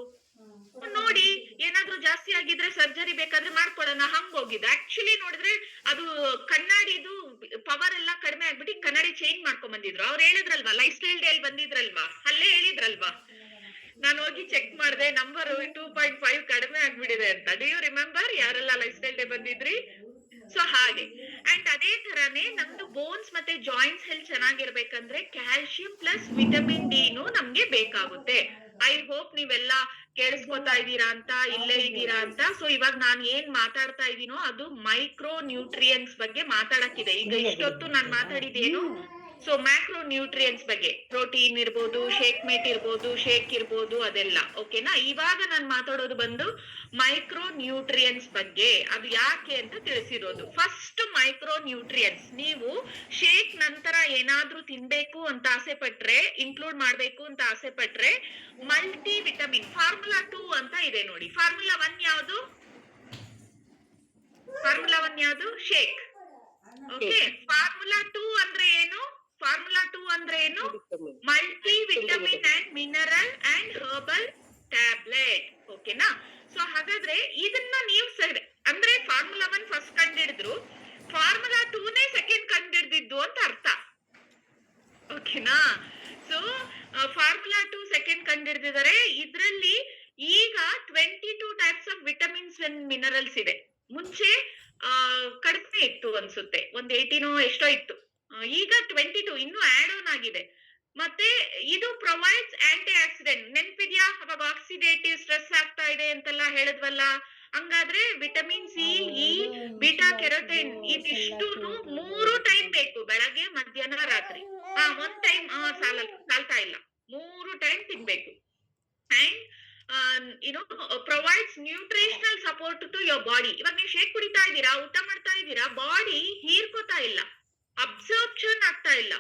ನೋಡಿ. ಏನಾದ್ರೂ ಜಾಸ್ತಿ ಆಗಿದ್ರೆ ಸರ್ಜರಿ ಬೇಕಾದ್ರೆ ಮಾಡ್ಕೊಳ್ಳೋಣ ಹಂಗೋಗಿದೆ. ಆಕ್ಚುಲಿ ನೋಡಿದ್ರೆ ಅದು ಕನ್ನಡಿದು ಪವರ್ ಎಲ್ಲ ಕಡಿಮೆ ಆಗ್ಬಿಟ್ಟು ಕನ್ನಡಿ ಚೇಂಜ್ ಮಾಡ್ಕೊಂಡ್ ಬಂದಿದ್ರು. ಅವ್ರು ಹೇಳಿದ್ರಲ್ವಾ, ಲೈಫ್ ಸ್ಟೈಲ್ ಡೇ ಬಂದಿದ್ರಲ್ವಾ, ಅಲ್ಲೇ ಹೇಳಿದ್ರಲ್ವಾ, ನಾನು ಹೋಗಿ ಚೆಕ್ ಮಾಡಿದೆ, ನಂಬರ್ 2.5 ಕಡಿಮೆ ಆಗ್ಬಿಟ್ಟಿದೆ ಅಂತ. ಡು ಯು ರಿಮೆಂಬರ್ ಯಾರೆಲ್ಲ ಲೈಫ್ ಸ್ಟೈಲ್ ಡೇ ಬಂದಿದ್ರಿ? ಸೊ ಹಾಗೆ. ಅಂಡ್ ಅದೇ ತರಾನೇ ನಮ್ದು ಬೋನ್ಸ್ ಮತ್ತೆ ಜಾಯಿಂಟ್ಸ್ ಹೆಲ್ತ್ ಚೆನ್ನಾಗಿರ್ಬೇಕಂದ್ರೆ ಕ್ಯಾಲ್ಸಿಯಂ ಪ್ಲಸ್ ವಿಟಮಿನ್ ಡಿ ನಮ್ಗೆ ಬೇಕಾಗುತ್ತೆ. ಐ ಹೋಪ್ ನೀವೆಲ್ಲ ಕೇಳಿಸ್ಕೊತಾ ಇದ್ದೀರಾ ಅಂತ, ಇಲ್ಲೇ ಇದ್ದೀರಾ ಅಂತ. ಸೊ ಇವಾಗ ನಾನು ಏನ್ ಮಾತಾಡ್ತಾ ಇದೀನೋ ಅದು ಮೈಕ್ರೋ ನ್ಯೂಟ್ರಿಯೆಂಟ್ಸ್ ಬಗ್ಗೆ ಮಾತಾಡಕ್ಕಿದೆ. ಈಗ ಇಷ್ಟೊತ್ತು ನಾನ್ ಮಾತಾಡಿದೇನು ಸೊ ಮ್ಯಾಕ್ರೋ ನ್ಯೂಟ್ರಿಯೆಂಟ್ಸ್ ಬಗ್ಗೆ ಪ್ರೋಟೀನ್ ಇರ್ಬೋದು, ಶೇಕ್ ಮೇಟ್ ಇರ್ಬೋದು, ಶೇಕ್ ಇರ್ಬೋದು, ಅದೆಲ್ಲ ಓಕೆನಾ. ಇವಾಗ ನಾನು ಮಾತಾಡೋದು ಬಂದು ಮೈಕ್ರೋ ನ್ಯೂಟ್ರಿಯೆಂಟ್ಸ್ ಬಗ್ಗೆ. ಅದು ಯಾಕೆ ಅಂತ ತಿಳಿಸಿರೋದು. ಫಸ್ಟ್ ಮೈಕ್ರೋ ನ್ಯೂಟ್ರಿಯೆಂಟ್ಸ್, ನೀವು ಶೇಕ್ ನಂತರ ಏನಾದ್ರೂ ತಿನ್ಬೇಕು ಅಂತ ಆಸೆ ಪಟ್ರೆ, ಇನ್ಕ್ಲೂಡ್ ಮಾಡ್ಬೇಕು ಅಂತ ಆಸೆ ಪಟ್ರೆ, ಮಲ್ಟಿ ವಿಟಮಿನ್ ಫಾರ್ಮುಲಾ 2 ಅಂತ ಇದೆ ನೋಡಿ. ಫಾರ್ಮುಲಾ 1 ಯಾವುದು? ಶೇಕ್. ಓಕೆ, ಫಾರ್ಮುಲಾ 2 ಅಂದ್ರೆ ಏನು? Multivitamin and mineral and herbal tablet. ಓಕೆನಾ. ಸೊ ಹಾಗಾದ್ರೆ ಇದನ್ನ ನೀವು ಅಂದ್ರೆ ಫಾರ್ಮುಲಾ 1 ಫಸ್ಟ್ ಕಂಡಿಡಿದ್ರು, ಫಾರ್ಮುಲಾ 2ನೇ ಸೆಕೆಂಡ್ ಕಂಡಿಡ್ದಿದ್ದು ಅಂತ ಅರ್ಥ. ಓಕೆನಾ. ಸೊ ಫಾರ್ಮುಲಾ 2 ಸೆಕೆಂಡ್ ಕಂಡಿಡ್ದಿದ್ದಾರೆ. ಇದ್ರಲ್ಲಿ ಈಗ 22 types of vitamins and minerals ಇದೆ. ಮುಂಚೆ ಕಡಿಮೆ ಇತ್ತು ಅನ್ಸುತ್ತೆ, ಒಂದ್ 18 ಎಷ್ಟೋ ಇತ್ತು. ಈಗ 22 ಇನ್ನೂ ಆಡ್ ಆನ್ ಆಗಿದೆ. ಮತ್ತೆ ಇದು ಪ್ರೊವೈಡ್ಸ್ ಆಂಟಿ ಆಕ್ಸಿಡೆಂಟ್. ನೆನ್ಪಿದ್ಯಾ? ಅವಾಗ ಆಕ್ಸಿಡೇಟಿವ್ ಸ್ಟ್ರೆಸ್ ಆಗ್ತಾ ಇದೆ ಅಂತೆಲ್ಲ ಹೇಳಿದ್ವಲ್ಲ. ಹಂಗಾದ್ರೆ vitamin C, E, beta carotene ಇದಿಷ್ಟು 3 ಟೈಮ್ ಬೇಕು, ಬೆಳಗ್ಗೆ, ಮಧ್ಯಾಹ್ನ, ರಾತ್ರಿ. ಒಂದ್ ಟೈಮ್ ಸಾಲ್ತಾ ಇಲ್ಲ, 3 ಟೈಮ್ ತಿನ್ಬೇಕು. And provides nutritional support to your body. ಇವಾಗ ನೀವು ಶೇಕ್ ಕುಡಿತಾ ಇದ್ದೀರಾ, ಊಟ ಮಾಡ್ತಾ ಇದ್ದೀರಾ, ಬಾಡಿ ಹೀರ್ಕೋತಾ ಇಲ್ಲ, ಅಬ್ಸಾರ್ಪ್ಷನ್ ಆಗ್ತಾ ಇಲ್ಲ.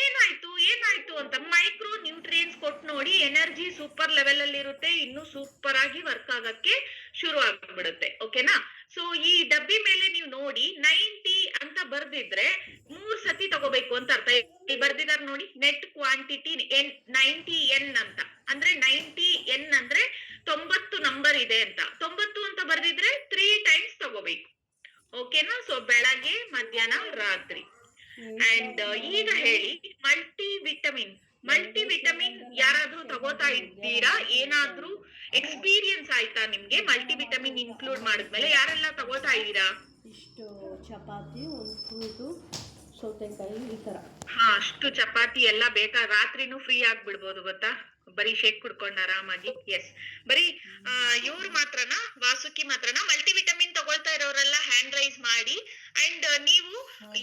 ಏನಾಯ್ತು ಅಂತ ಮೈಕ್ರೋ ನ್ಯೂಟ್ರಿಯೆಂಟ್ಸ್ ಕೊಟ್ಟು ನೋಡಿ, ಎನರ್ಜಿ ಸೂಪರ್ ಲೆವೆಲ್ ಅಲ್ಲಿ ಇರುತ್ತೆ, ಇನ್ನು ಸೂಪರ್ ಆಗಿ ವರ್ಕ್ ಆಗಕ್ಕೆ ಶುರು ಆಗ್ಬಿಡುತ್ತೆ. ಓಕೆನಾ. ಸೊ ಈ ಡಬ್ಬಿ ಮೇಲೆ ನೀವು ನೋಡಿ 90 ಅಂತ ಬರ್ದಿದ್ರೆ 3 ಸತಿ ತಗೋಬೇಕು ಅಂತ ಅರ್ಥ. ಬರ್ದಿದಾರ ನೋಡಿ, ನೆಟ್ ಕ್ವಾಂಟಿಟಿ 90 N ಅಂತ. ಅಂದ್ರೆ 90 N ಅಂದ್ರೆ 90 ನಂಬರ್ ಇದೆ ಅಂತ. 90 ಅಂತ ಬರ್ದಿದ್ರೆ 3 ಟೈಮ್ಸ್ ತಗೋಬೇಕು. ಓಕೆನಾ. ಸೊ ಬೆಳಗ್ಗೆ, ಮಧ್ಯಾಹ್ನ, ರಾತ್ರಿ. ಅಂಡ್ ಈಗ ಹೇಳಿ, ಮಲ್ಟಿ ವಿಟಮಿನ್ ಯಾರಾದ್ರೂ ತಗೋತಾ ಇದ್ದೀರಾ? ಏನಾದ್ರೂ ಎಕ್ಸ್ಪೀರಿಯನ್ಸ್ ಆಯ್ತಾ ನಿಮ್ಗೆ? ಮಲ್ಟಿ ವಿಟಮಿನ್ ಇನ್ಕ್ಲೂಡ್ ಮಾಡಿದ್ಮೇಲೆ ಯಾರೆಲ್ಲ ತಗೋತಾ ಇದ್ದೀರಾ? ಇಷ್ಟು ಚಪಾತಿ, ಒಂದು ಫ್ರೂಟು, ಸೌತೆಕಾಯಿ, ಈ ತರ. ಅಷ್ಟು ಚಪಾತಿ ಎಲ್ಲ ಬೇಕಾ? ರಾತ್ರಿನೂ ಫ್ರೀ ಆಗ್ಬಿಡ್ಬೋದು ಗೊತ್ತಾ, ಬರೀ ಶೇಕ್ ಕುಡ್ಕೊಂಡು ಆರಾಮಾಗಿ. ಎಸ್, ಬರೀ ಇವ್ರು ಮಾತ್ರನಾ, ವಾಸುಕಿ ಮಾತ್ರನಾ ಮಲ್ಟಿ ವಿಟಮಿನ್ ತಗೊಳ್ತಾ ಇರೋರೆಲ್ಲ ಹ್ಯಾಂಡ್ ರೈಸ್ ಮಾಡಿ. ಅಂಡ್ ನೀವು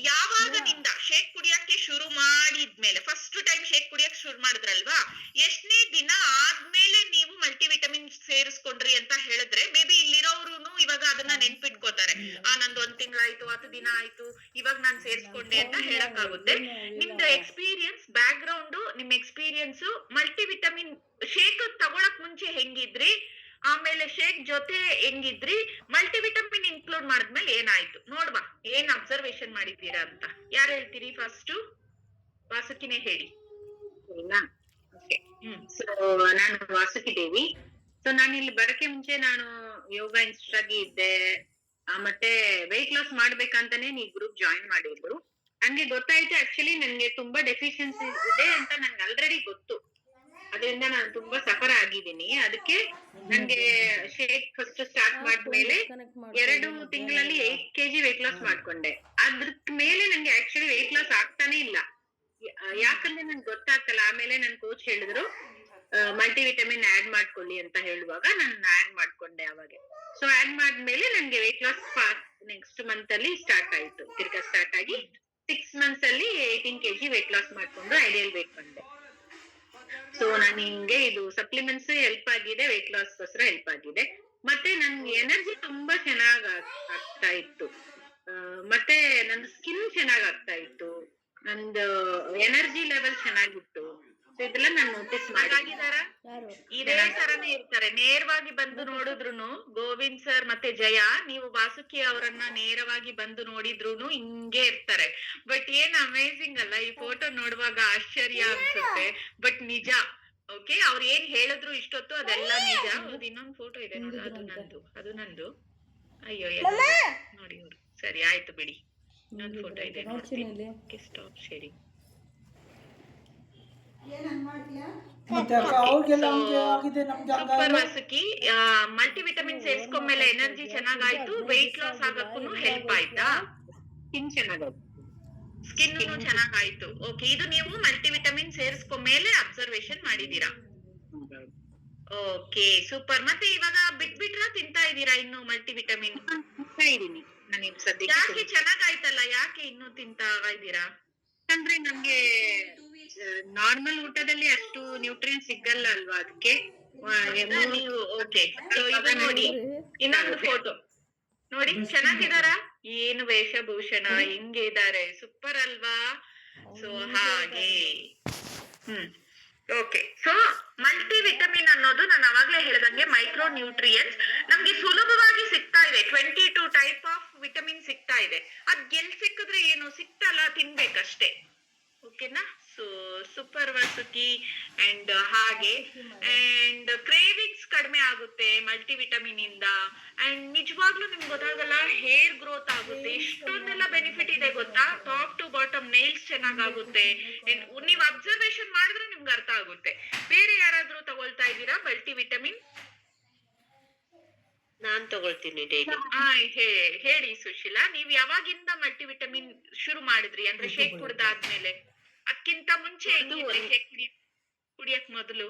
ಯಾವಾಗದಿಂದ ಶೇಕ್ ಕುಡಿಯಕ್ಕೆ ಶುರು ಮಾಡಿದ್ಮೇಲೆ, ಫಸ್ಟ್ ಟೈಮ್ ಶೇಕ್ ಕುಡಿಯಕ್ ಶುರು ಮಾಡಿದ್ರಲ್ವಾ, ಎಷ್ಟನೇ ದಿನ ಆದ್ಮೇಲೆ ನೀವು ಮಲ್ಟಿ ವಿಟಮಿನ್ ಸೇರಿಸ್ಕೊಂಡ್ರಿ ಅಂತ ಹೇಳಿದ್ರೆ, ಮೇ ಬಿ ಇಲ್ಲಿರೋರು ಇವಾಗ ಅದನ್ನ ನೆನ್ಪಿಟ್ಕೋತಾರೆ. ನಂದು 1 ತಿಂಗಳಾಯ್ತು, 10 ದಿನ ಆಯ್ತು, ಇವಾಗ ನಾನ್ ಸೇರಿಸ್ಕೊಂಡೆ ಅಂತ ಹೇಳಕ್ ಆಗುತ್ತೆ. ನಿಮ್ದು ಎಕ್ಸ್ಪೀರಿಯನ್ಸ್, ಬ್ಯಾಕ್ ಗ್ರೌಂಡ್, ನಿಮ್ ಎಕ್ಸ್ಪೀರಿಯನ್ಸ್, ಮಲ್ಟಿ ವಿಟಮಿನ್ ಶೇಕ್ ತಗೊಳಕ್ ಮುಂಚೆ ಹೆಂಗಿದ್ರಿ, ಆಮೇಲೆ ಶೇಕ್ ಜೊತೆ ಹೆಂಗಿದ್ರಿ, ಮಲ್ಟಿ ವಿಟಮಿನ್ ಇನ್ಕ್ಲೂಡ್ ಮಾಡಿದ್ಮೇಲೆ ಏನಾಯ್ತು ನೋಡ್ವಾ, ಏನ್ ಅಬ್ಸರ್ವೇಶನ್ ಮಾಡಿದ್ದೀರಾ ಅಂತ. ಯಾರು ಹೇಳ್ತೀರಿ? ಫಸ್ಟ್ ವಾಸುಕಿನೇ ಹೇಳಿ. ಸೊ ನಾನು ವಾಸುಕಿ ದೇವಿ. ಸೊ ನಾನು ಇಲ್ಲಿ ಬರಕ್ಕೆ ಮುಂಚೆ ನಾನು ಯೋಗ ಇನ್ಸ್ಟ್ರಕ್ಟರ್ ಆಗಿ ಇದ್ದೆ. ಮತ್ತೆ ವೆಯ್ಟ್ ಲಾಸ್ ಮಾಡ್ಬೇಕಂತಾನೆ ನೀ ಗ್ರೂಪ್ ಜಾಯಿನ್ ಮಾಡಿದ್ರು. ಹಂಗೆ ಗೊತ್ತಾಯ್ತು ಆಕ್ಚುಲಿ ನನ್ಗೆ ತುಂಬಾ ಡೆಫಿಷಿಯನ್ಸಿ ಇದೆ ಅಂತ ನನ್ಗೆ ಆಲ್ರೆಡಿ ಗೊತ್ತು. ಅದರಿಂದ ನಾನು ತುಂಬಾ ಸಫರ್ ಆಗಿದ್ದೀನಿ. ಅದಕ್ಕೆ ನನ್ಗೆ ಶೇಕ್ ಫಸ್ಟ್ ಸ್ಟಾರ್ಟ್ ಮಾಡಿದ್ಮೇಲೆ 2 ತಿಂಗಳಲ್ಲಿ 8 kg ವೆಯ್ಟ್ ಲಾಸ್ ಮಾಡ್ಕೊಂಡೆ. ಅದ್ರ ಮೇಲೆ ನನ್ಗೆ ಆಕ್ಚುಲಿ ವೆಯ್ಟ್ ಲಾಸ್ ಆಗ್ತಾನೆ ಇಲ್ಲ. ಯಾಕಂದ್ರೆ ನನ್ಗೆ ಗೊತ್ತಾಗ್ತಲ್ಲ. ಆಮೇಲೆ ನನ್ ಕೋಚ್ ಹೇಳಿದ್ರು ಮಲ್ಟಿ ವಿಟಮಿನ್ ಆಡ್ ಮಾಡ್ಕೊಳ್ಳಿ ಅಂತ ಹೇಳುವಾಗ ನಾನು ಆಡ್ ಮಾಡ್ಕೊಂಡೆ ಅವಾಗ. ಸೊ ಆಡ್ ಮಾಡ್ಮೇಲೆ ನನ್ಗೆ ವೆಯ್ಟ್ ಲಾಸ್ ನೆಕ್ಸ್ಟ್ ಮಂತ್ ಅಲ್ಲಿ ಸ್ಟಾರ್ಟ್ ಆಯ್ತು. ತಿರ್ಗಾ ಸ್ಟಾರ್ಟ್ ಆಗಿ 6 ಮಂತ್ಸ್ ಅಲ್ಲಿ 18 kg ವೆಯ್ಟ್ ಲಾಸ್ ಮಾಡ್ಕೊಂಡು ಐಡಿಯಲ್ ವೇಟ್ ಬಂದೆ. ಸೊ ನಾನು ಹಿಂಗೆ ಇದು ಸಪ್ಲಿಮೆಂಟ್ಸ್ ಹೆಲ್ಪ್ ಆಗಿದೆ, ವೆಯ್ಟ್ ಲಾಸ್ ಗೋಸ್ಕರ ಹೆಲ್ಪ್ ಆಗಿದೆ. ಮತ್ತೆ ನನ್ಗೆ ಎನರ್ಜಿ ತುಂಬಾ ಚೆನ್ನಾಗ್ ಆಗ್ತಾ ಇತ್ತು. ಮತ್ತೆ ನಂದು ಸ್ಕಿನ್ ಚೆನ್ನಾಗ್ ಆಗ್ತಾ ಇತ್ತು, ನಂದು ಎನರ್ಜಿ ಲೆವೆಲ್ ಚೆನ್ನಾಗಿತ್ತು. ಸೊ ಇದೆಲ್ಲ ನಾನು ನೋಟಿಸ್ ಮಾಡಿದಾರ. ಇದೇ ತರನೇ ಇರ್ತಾರೆ. ನೇರವಾಗಿ ಬಂದು ನೋಡಿದ್ರುನು ಗೋವಿಂದ್ ಸರ್ ಮತ್ತೆ ಜಯ, ನೀವು ವಾಸುಕಿ ಅವರನ್ನ ನೇರವಾಗಿ ಬಂದು ನೋಡಿದ್ರುನು ಹಿಂಗೆ ಇರ್ತಾರೆ. ಬಟ್ ಏನ್ ಅಮೇಸಿಂಗ್ ಅಲ್ಲ, ಈ ಫೋಟೋ ನೋಡುವಾಗ ಆಶ್ಚರ್ಯ ಅನ್ಸುತ್ತೆ, ಬಟ್ ನಿಜ. ಓಕೆ, ಅವ್ರು ಏನ್ ಹೇಳಿದ್ರು ಇಷ್ಟೊತ್ತು ಅದೆಲ್ಲ ನಿಜ. ಇನ್ನೊಂದು ಫೋಟೋ ಇದೆ ನೋಡಿ, ಅದು ನಂದು. ಅಯ್ಯೋ ನೋಡಿ ಅವ್ರು. ಸರಿ ಆಯ್ತು ಬಿಡಿ, ಇನ್ನೊಂದು ಫೋಟೋ ಇದೆ ನೋಡಿ. Stop sharing. Super Vasuki. Multivitamin ಸೇರ್ಸ್ಕೊಂಡ್ಮೇಲೆ ಎನರ್ಜಿ ಚೆನ್ನಾಗಾಯ್ತು, ವೆಯ್ಟ್ ಲಾಸ್ ಆಗಕ್ಕೂ ಹೆಲ್ಪ್ ಆಯ್ತಾ? ಸ್ಕಿನ್ ಚೆನ್ನಾಗಾಯ್ತು. ಸ್ಕಿನ್ ಚೆನ್ನಾಗಾಯ್ತು. ಓಕೆ, ಇದು ನೀವು ಮಲ್ಟಿ ವಿಟಮಿನ್ ಸೇರಿಸ್ಕೊಂಡ್ಮೇಲೆ ಅಬ್ಸರ್ವೇಶನ್ ಮಾಡಿದೀರಾ. Okay, super. ಮತ್ತೆ ಇವಾಗ ಬಿಟ್ಬಿಟ್ರ ತಿಂತಾ ಇದೀರಾ ಇನ್ನು ಮಲ್ಟಿ ವಿಟಮಿನ್? ಇದೀನಿ ನಾನು ಸದ್ಯಕ್ಕೆ. ಯಾಕೆ ಚೆನ್ನಾಗಾಯ್ತಲ್ಲ, ಯಾಕೆ ಇನ್ನು ತಿಂತಾ ಇದೀರಾ? ಯಾಕಂದ್ರೆ ನಮ್ಗೆ ನಾರ್ಮಲ್ ಊಟದಲ್ಲಿ ಅಷ್ಟು ನ್ಯೂಟ್ರಿಯನ್ ಸಿಗಲ್ಲ ಅಲ್ವಾ, ಅದಕ್ಕೆ ನೀವು ಓಕೆ. ಸೊ ಇದು ನೋಡಿ ಇನ್ನೊಂದು ಫೋಟೋ ನೋಡಿ, ಚೆನ್ನಾಗಿದಾರ? ಏನು ವೇಷಭೂಷಣ ಹಿಂಗೆ ಇದಾರೆ, ಸೂಪರ್ ಅಲ್ವಾ? ಸೊ ಹಾಗೆ ಓಕೆ. ಸೊ ಮಲ್ಟಿ ವಿಟಮಿನ್ ಅನ್ನೋದು ನಾನು ಅವಾಗ್ಲೇ ಹೇಳ್ದಂಗೆ ಮೈಕ್ರೋ ನ್ಯೂಟ್ರಿಯನ್ಸ್ ನಮ್ಗೆ ಸುಲಭವಾಗಿ ಸಿಗ್ತಾ ಇದೆ. 22 ಟೈಪ್ ಆಫ್ ವಿಟಮಿನ್ ಸಿಗ್ತಾ ಇದೆ. ಅದ್ ಎಲ್ ಸಿಕ್ಕಿದ್ರೆ ಏನು, ಸಿಕ್ತಲ್ಲ, ತಿನ್ಬೇಕಷ್ಟೇ. ಓಕೆನಾ? So super Vasuki. ಅಂಡ್ ಹಾಗೆ ಅಂಡ್ ಕ್ರೇವಿಂಗ್ಸ್ ಕಡಿಮೆ ಆಗುತ್ತೆ ಮಲ್ಟಿ ವಿಟಮಿನ್ ಇಂದ. ಅಂಡ್ ನಿಜವಾಗ್ಲೂ ನಿಮ್ಗೆ ಗೊತ್ತಾಗಲ್ಲ, ಹೇರ್ ಗ್ರೋತ್ ಆಗುತ್ತೆ. ಇಷ್ಟೊಂದೆಲ್ಲ ಬೆನಿಫಿಟ್ ಇದೆ ಗೊತ್ತಾ? ಟಾಪ್ ಟು ಬಾಟಮ್ ನೇಲ್ಸ್ ಚೆನ್ನಾಗಾಗುತ್ತೆ. ನೀವ್ ಅಬ್ಸರ್ವೇಷನ್ ಮಾಡಿದ್ರೆ ನಿಮ್ಗೆ ಅರ್ಥ ಆಗುತ್ತೆ. ಬೇರೆ ಯಾರಾದ್ರೂ ತಗೊಳ್ತಾ ಇದ್ದೀರಾ ಮಲ್ಟಿ ವಿಟಮಿನ್? ನಾನ್ ತಗೊಳ್ತೀನಿ ಡೈಲಿ. ಹೇಳಿ ಸುಶೀಲಾ, ನೀವ್ ಯಾವಾಗಿಂದ ಮಲ್ಟಿ ವಿಟಮಿನ್ ಶುರು ಮಾಡಿದ್ರಿ? ಅಂದ್ರೆ ಶೇಕ್ ಕುಡ್ದಾದ್ಮೇಲೆ? ಅದಕ್ಕಿಂತ ಮುಂಚೆ ಹೆಂಗಿದ್ರಿ ಶೇಕ್ ಕುಡಿಯಕ್ ಮೊದಲು?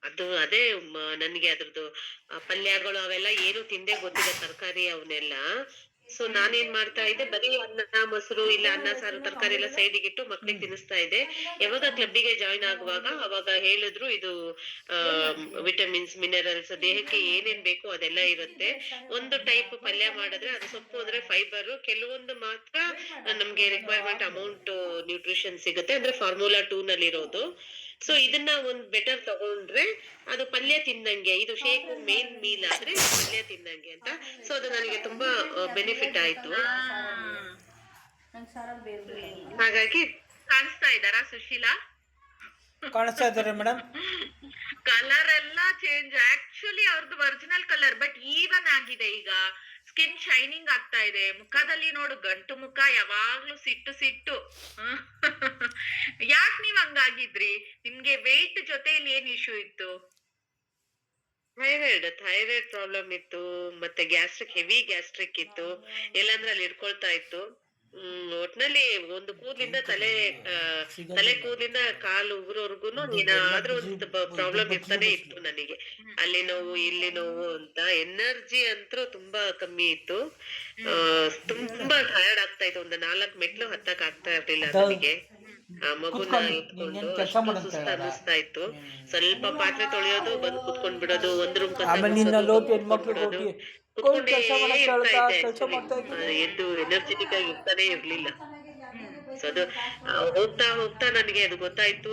ಅದು ಅದೇ ನನ್ಗೆ ಅದ್ರದ್ದು ಪಲ್ಯಗಳು ಅವೆಲ್ಲ ಏನು ತಿಂದೆ ಗೊತ್ತಿಲ್ಲ, ತರಕಾರಿ ಅವನ್ನೆಲ್ಲ. ಸೊ ನಾನೇನ್ ಮಾಡ್ತಾ ಇದ್ದೆ, ಬರೀ ಅನ್ನ ಮೊಸರು ಇಲ್ಲ ಅನ್ನ ಸಾರು ತರಕಾರಿ ಎಲ್ಲ ಸೈಡಿಗೆ ಇಟ್ಟು ಮಕ್ಳಿಗೆ ತಿನ್ನಿಸ್ತಾ ಇದ್ದೆ. ಯಾವಾಗ ಕ್ಲಬ್ಬಿಗೆ ಜಾಯಿನ್ ಆಗುವಾಗ ಅವಾಗ ಹೇಳಿದ್ರು ಇದು ವಿಟಮಿನ್ಸ್ ಮಿನರಲ್ಸ್ ದೇಹಕ್ಕೆ ಏನೇನ್ ಬೇಕು ಅದೆಲ್ಲ ಇರುತ್ತೆ. ಒಂದು ಟೈಪ್ ಪಲ್ಯ ಮಾಡಿದ್ರೆ ಅದು ಸೊಪ್ಪು ಅಂದ್ರೆ ಫೈಬರ್, ಕೆಲವೊಂದು ಮಾತ್ರ ನಮ್ಗೆ ರಿಕ್ವೈರ್ಮೆಂಟ್ ಅಮೌಂಟ್ ನ್ಯೂಟ್ರಿಷನ್ ಸಿಗುತ್ತೆ, ಅಂದ್ರೆ ಫಾರ್ಮುಲಾ 2 ನಲ್ಲಿ ಇರೋದು. ಸೊ ಇದನ್ನ ಒಂದ್ ಬೆಟರ್ ತಗೊಂಡ್ರೆ ಅದು ಪಲ್ಯ ತಿಂದಂಗೆ, ಇದು ಶೇಕ್ ಮೇನ್ ಮೀಲ್ ಆದ್ರೆ ಪಲ್ಯ ತಿಂದಂಗೆ ಅಂತ. ಸೊ ಅದು ನನಗೆ ತುಂಬಾ ಬೆನಿಫಿಟ್ ಆಯ್ತು. ಹಾಗಾಗಿ ಕಾಣಿಸ್ತಾ ಇದ್ದಾರಾ ಸುಶೀಲಾ? ಕಾಣಿಸ್ತಾ ಇದ್ದಾರೆ ಮೇಡಮ್. ಕಲರ್ ಎಲ್ಲ ಚೇಂಜ್. ಆಕ್ಚುಲಿ ಅವ್ರದ್ದು ಒರಿಜಿನಲ್ ಕಲರ್, ಬಟ್ ಈವನ್ ಆಗಿದೆ ಈಗ. ಸ್ಕಿನ್ ಶೈನಿಂಗ್ ಆಗ್ತಾ ಇದೆ. ಮುಖದಲ್ಲಿ ನೋಡು, ಗಂಟು ಮುಖ, ಯಾವಾಗ್ಲೂ ಸಿಟ್ಟು ಸಿಟ್ಟು. ಯಾಕ್ ನೀವ್ ಹಂಗಾಗಿದ್ರಿ? ನಿಮ್ಗೆ ವೆಯ್ಟ್ ಜೊತೆಲಿ ಏನ್ ಇಶ್ಯೂ ಇತ್ತು? ಥೈರಾಯ್ಡ್ ಪ್ರಾಬ್ಲಮ್ ಇತ್ತು, ಮತ್ತೆ ಹೆವಿ ಗ್ಯಾಸ್ಟ್ರಿಕ್ ಇತ್ತು, ಎಲ್ಲಾಂದ್ರೆ ಅಲ್ಲಿ ಇಟ್ಕೊಳ್ತಾ ಇತ್ತು. ಒಟ್ನಲ್ಲಿ ಒಂದು ಕೂದ್ಲಿಂದ ತಲೆ ಕೂದ್ಲಿಂದ ಕಾಲು ಉಗುರವರ್ಗುನು ಏನಾದ್ರೂ ಒಂದು ಪ್ರಾಬ್ಲಮ್ ಇರ್ತಾನೆ ಇತ್ತು ನನಗೆ. ಅಲ್ಲಿ ನೋವು ಇಲ್ಲಿ ನೋವು ಅಂತ. ಎನರ್ಜಿ ಅಂತೂ ತುಂಬಾ ಕಮ್ಮಿ ಇತ್ತು. ತುಂಬಾ ಟಯರ್ಡ್ ಆಗ್ತಾ ಇತ್ತು. ಒಂದು 4 ಮೆಟ್ಲು ಹತ್ತಕ್ ಆಗ್ತಾ ಇರ್ಲಿಲ್ಲ ನನಗೆ. ಮಗುನ ಎತ್ಕೊಂಡು ಸುಸ್ತ ಅನ್ನಿಸ್ತಾ ಇತ್ತು. ಸ್ವಲ್ಪ ಪಾತ್ರೆ ತೊಳೆಯೋದು, ಬಂದು ಕುತ್ಕೊಂಡ್ ಬಿಡೋದು, ಒಂದ್ ರೂಮ್ ಎದ್ದು ಎನರ್ಜೆಟಿಕ್ ಆಗಿ ಇರ್ತಾನೆ ಇರ್ಲಿಲ್ಲ. ಸೊ ಅದು ಹೋಗ್ತಾ ಹೋಗ್ತಾ ನನಗೆ ಅದು ಗೊತ್ತಾಯ್ತು,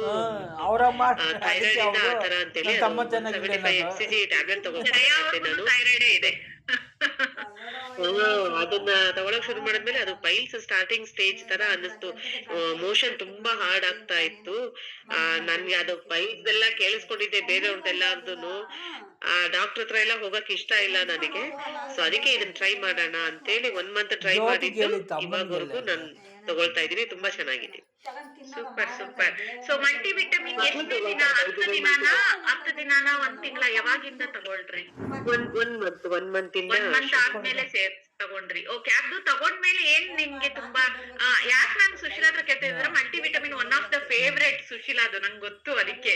ಥೈರಾಯ್ಡ್ ಇಂದ ಆತರ ಅಂತೇಳಿ 75 mcg ಟ್ಯಾಬ್ಲೆಟ್ ತಗೊಂಡಿದ್ದೆ ನಾನು. ಅದನ್ನ ತಗೊಳಕ್ ಶುರು ಮಾಡಿದ್ಮೇಲೆ ಅದು ಪೈಲ್ಸ್ ಸ್ಟಾರ್ಟಿಂಗ್ ಸ್ಟೇಜ್ ತರ ಅನ್ನಿಸ್ತು. ಮೋಷನ್ ತುಂಬಾ ಹಾರ್ಡ್ ಆಗ್ತಾ ಇತ್ತು. ನನ್ಗೆ ಅದು ಪೈಲ್ಸ್ ಎಲ್ಲ ಕೇಳಿಸ್ಕೊಂಡಿದ್ದೆ ಬೇರೆಯವ್ರದ್ದೆಲ್ಲಾರ್ದುನು. ಡಾಕ್ಟರ್ ಹತ್ರ ಎಲ್ಲ ಹೋಗಕ್ ಇಷ್ಟ ಇಲ್ಲ ನನಗೆ. ಸೊ ಅದಕ್ಕೆ ಇದನ್ನ ಟ್ರೈ ಮಾಡೋಣ ಅಂತೇಳಿ 1 month ಟ್ರೈ ಮಾಡಿದ್ದು. ಇವಾಗವರೆಗೂ ನಾನು ತಗೊಳ್ತಾ ಇದೀನಿ, ತುಂಬಾ ಚೆನ್ನಾಗಿದೆ. Super super. So multi vitamin ಎಷ್ಟು ದಿನ? 10 ದಿನಾನ 1 ತಿಂಗಳ? ಯಾವಾಗಿಂದ ತಗೊಳ್ರಿ? 1 month ಇಂದ 1 month ಆದ್ಮೇಲೆ ತಗೊಂಡ್ರಿ. ಓಕೆ. ಅದು ತಗೊಂಡ್ಮೇಲೆ ಏನ್ ನಿಮ್ಗೆ ತುಂಬಾ ಯಾಕೆ ನಾನು ಸುಶೀಲಾ ಹತ್ರ ಕೇಳ್ತಿದ್ರೆ, multivitamin one of the favourite Susheela, ಅದು ನಂಗೆ ಗೊತ್ತು. ಅದಕ್ಕೆ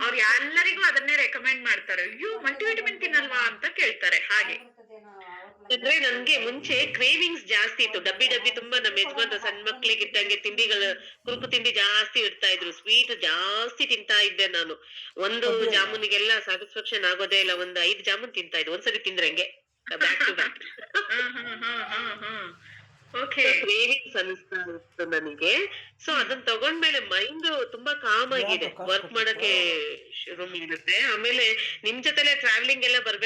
ಅವ್ರು ಎಲ್ಲರಿಗೂ ಅದನ್ನೇ ರೆಕಮೆಂಡ್ ಮಾಡ್ತಾರೆ. ಅಯ್ಯೋ ಮಲ್ಟಿ ವಿಟಮಿನ್ ತಿನ್ನಲ್ವಾ ಅಂತ ಕೇಳ್ತಾರೆ. ಹಾಗೆ ಅಂದ್ರೆ ನನ್ಗೆ ಮುಂಚೆ ಕ್ರೇವಿಂಗ್ಸ್ ಜಾಸ್ತಿ ಇತ್ತು. ಡಬ್ಬಿ ತುಂಬಾ ನಮ್ಮ ಯಜಮಾನ್ರು ಸಣ್ಣ ಮಕ್ಳಿಗೆ ಇದ್ದಂಗೆ ತಿಂಡಿಗಳು, ಕುರುಕು ತಿಂಡಿ ಜಾಸ್ತಿ ಇಡ್ತಾ ಇದ್ರು. ಸ್ವೀಟ್ ಜಾಸ್ತಿ ತಿಂತಾ ಇದ್ದೆ ನಾನು. ಒಂದು ಜಾಮೂನಿಗೆಲ್ಲ ಸ್ಯಾಟಿಸ್ಫ್ಯಾಕ್ಷನ್ ಆಗೋದೇ ಇಲ್ಲ. 5 ಜಾಮೂನ್ ತಿಂತಾ ಇದ್ದೆ ಒಂದ್ಸರಿ ತಿಂದ್ರಂಗೆ, ಬ್ಯಾಕ್ ಟು ಬ್ಯಾಕ್. ಕ್ರೇವಿಂಗ್ಸ್ ಅನಿಸ್ತಾ ಇತ್ತು ನನಗೆ. ಸೊ ಅದನ್ನ ತಗೊಂಡ್ಮೇಲೆ ಮೈಂಡ್ ತುಂಬಾ ಕಾಮ್ ಆಗಿದೆ, ವರ್ಕ್ ಮಾಡಕ್ಕೆ ಶುರು ಮಾಡಿರುತ್ತೆ. ಆಮೇಲೆ ನಿಮ್ ಜೊತೆಲೆ ಟ್ರಾವೆಲಿಂಗ್ ಎಲ್ಲ ಬರ್ಬೇಕು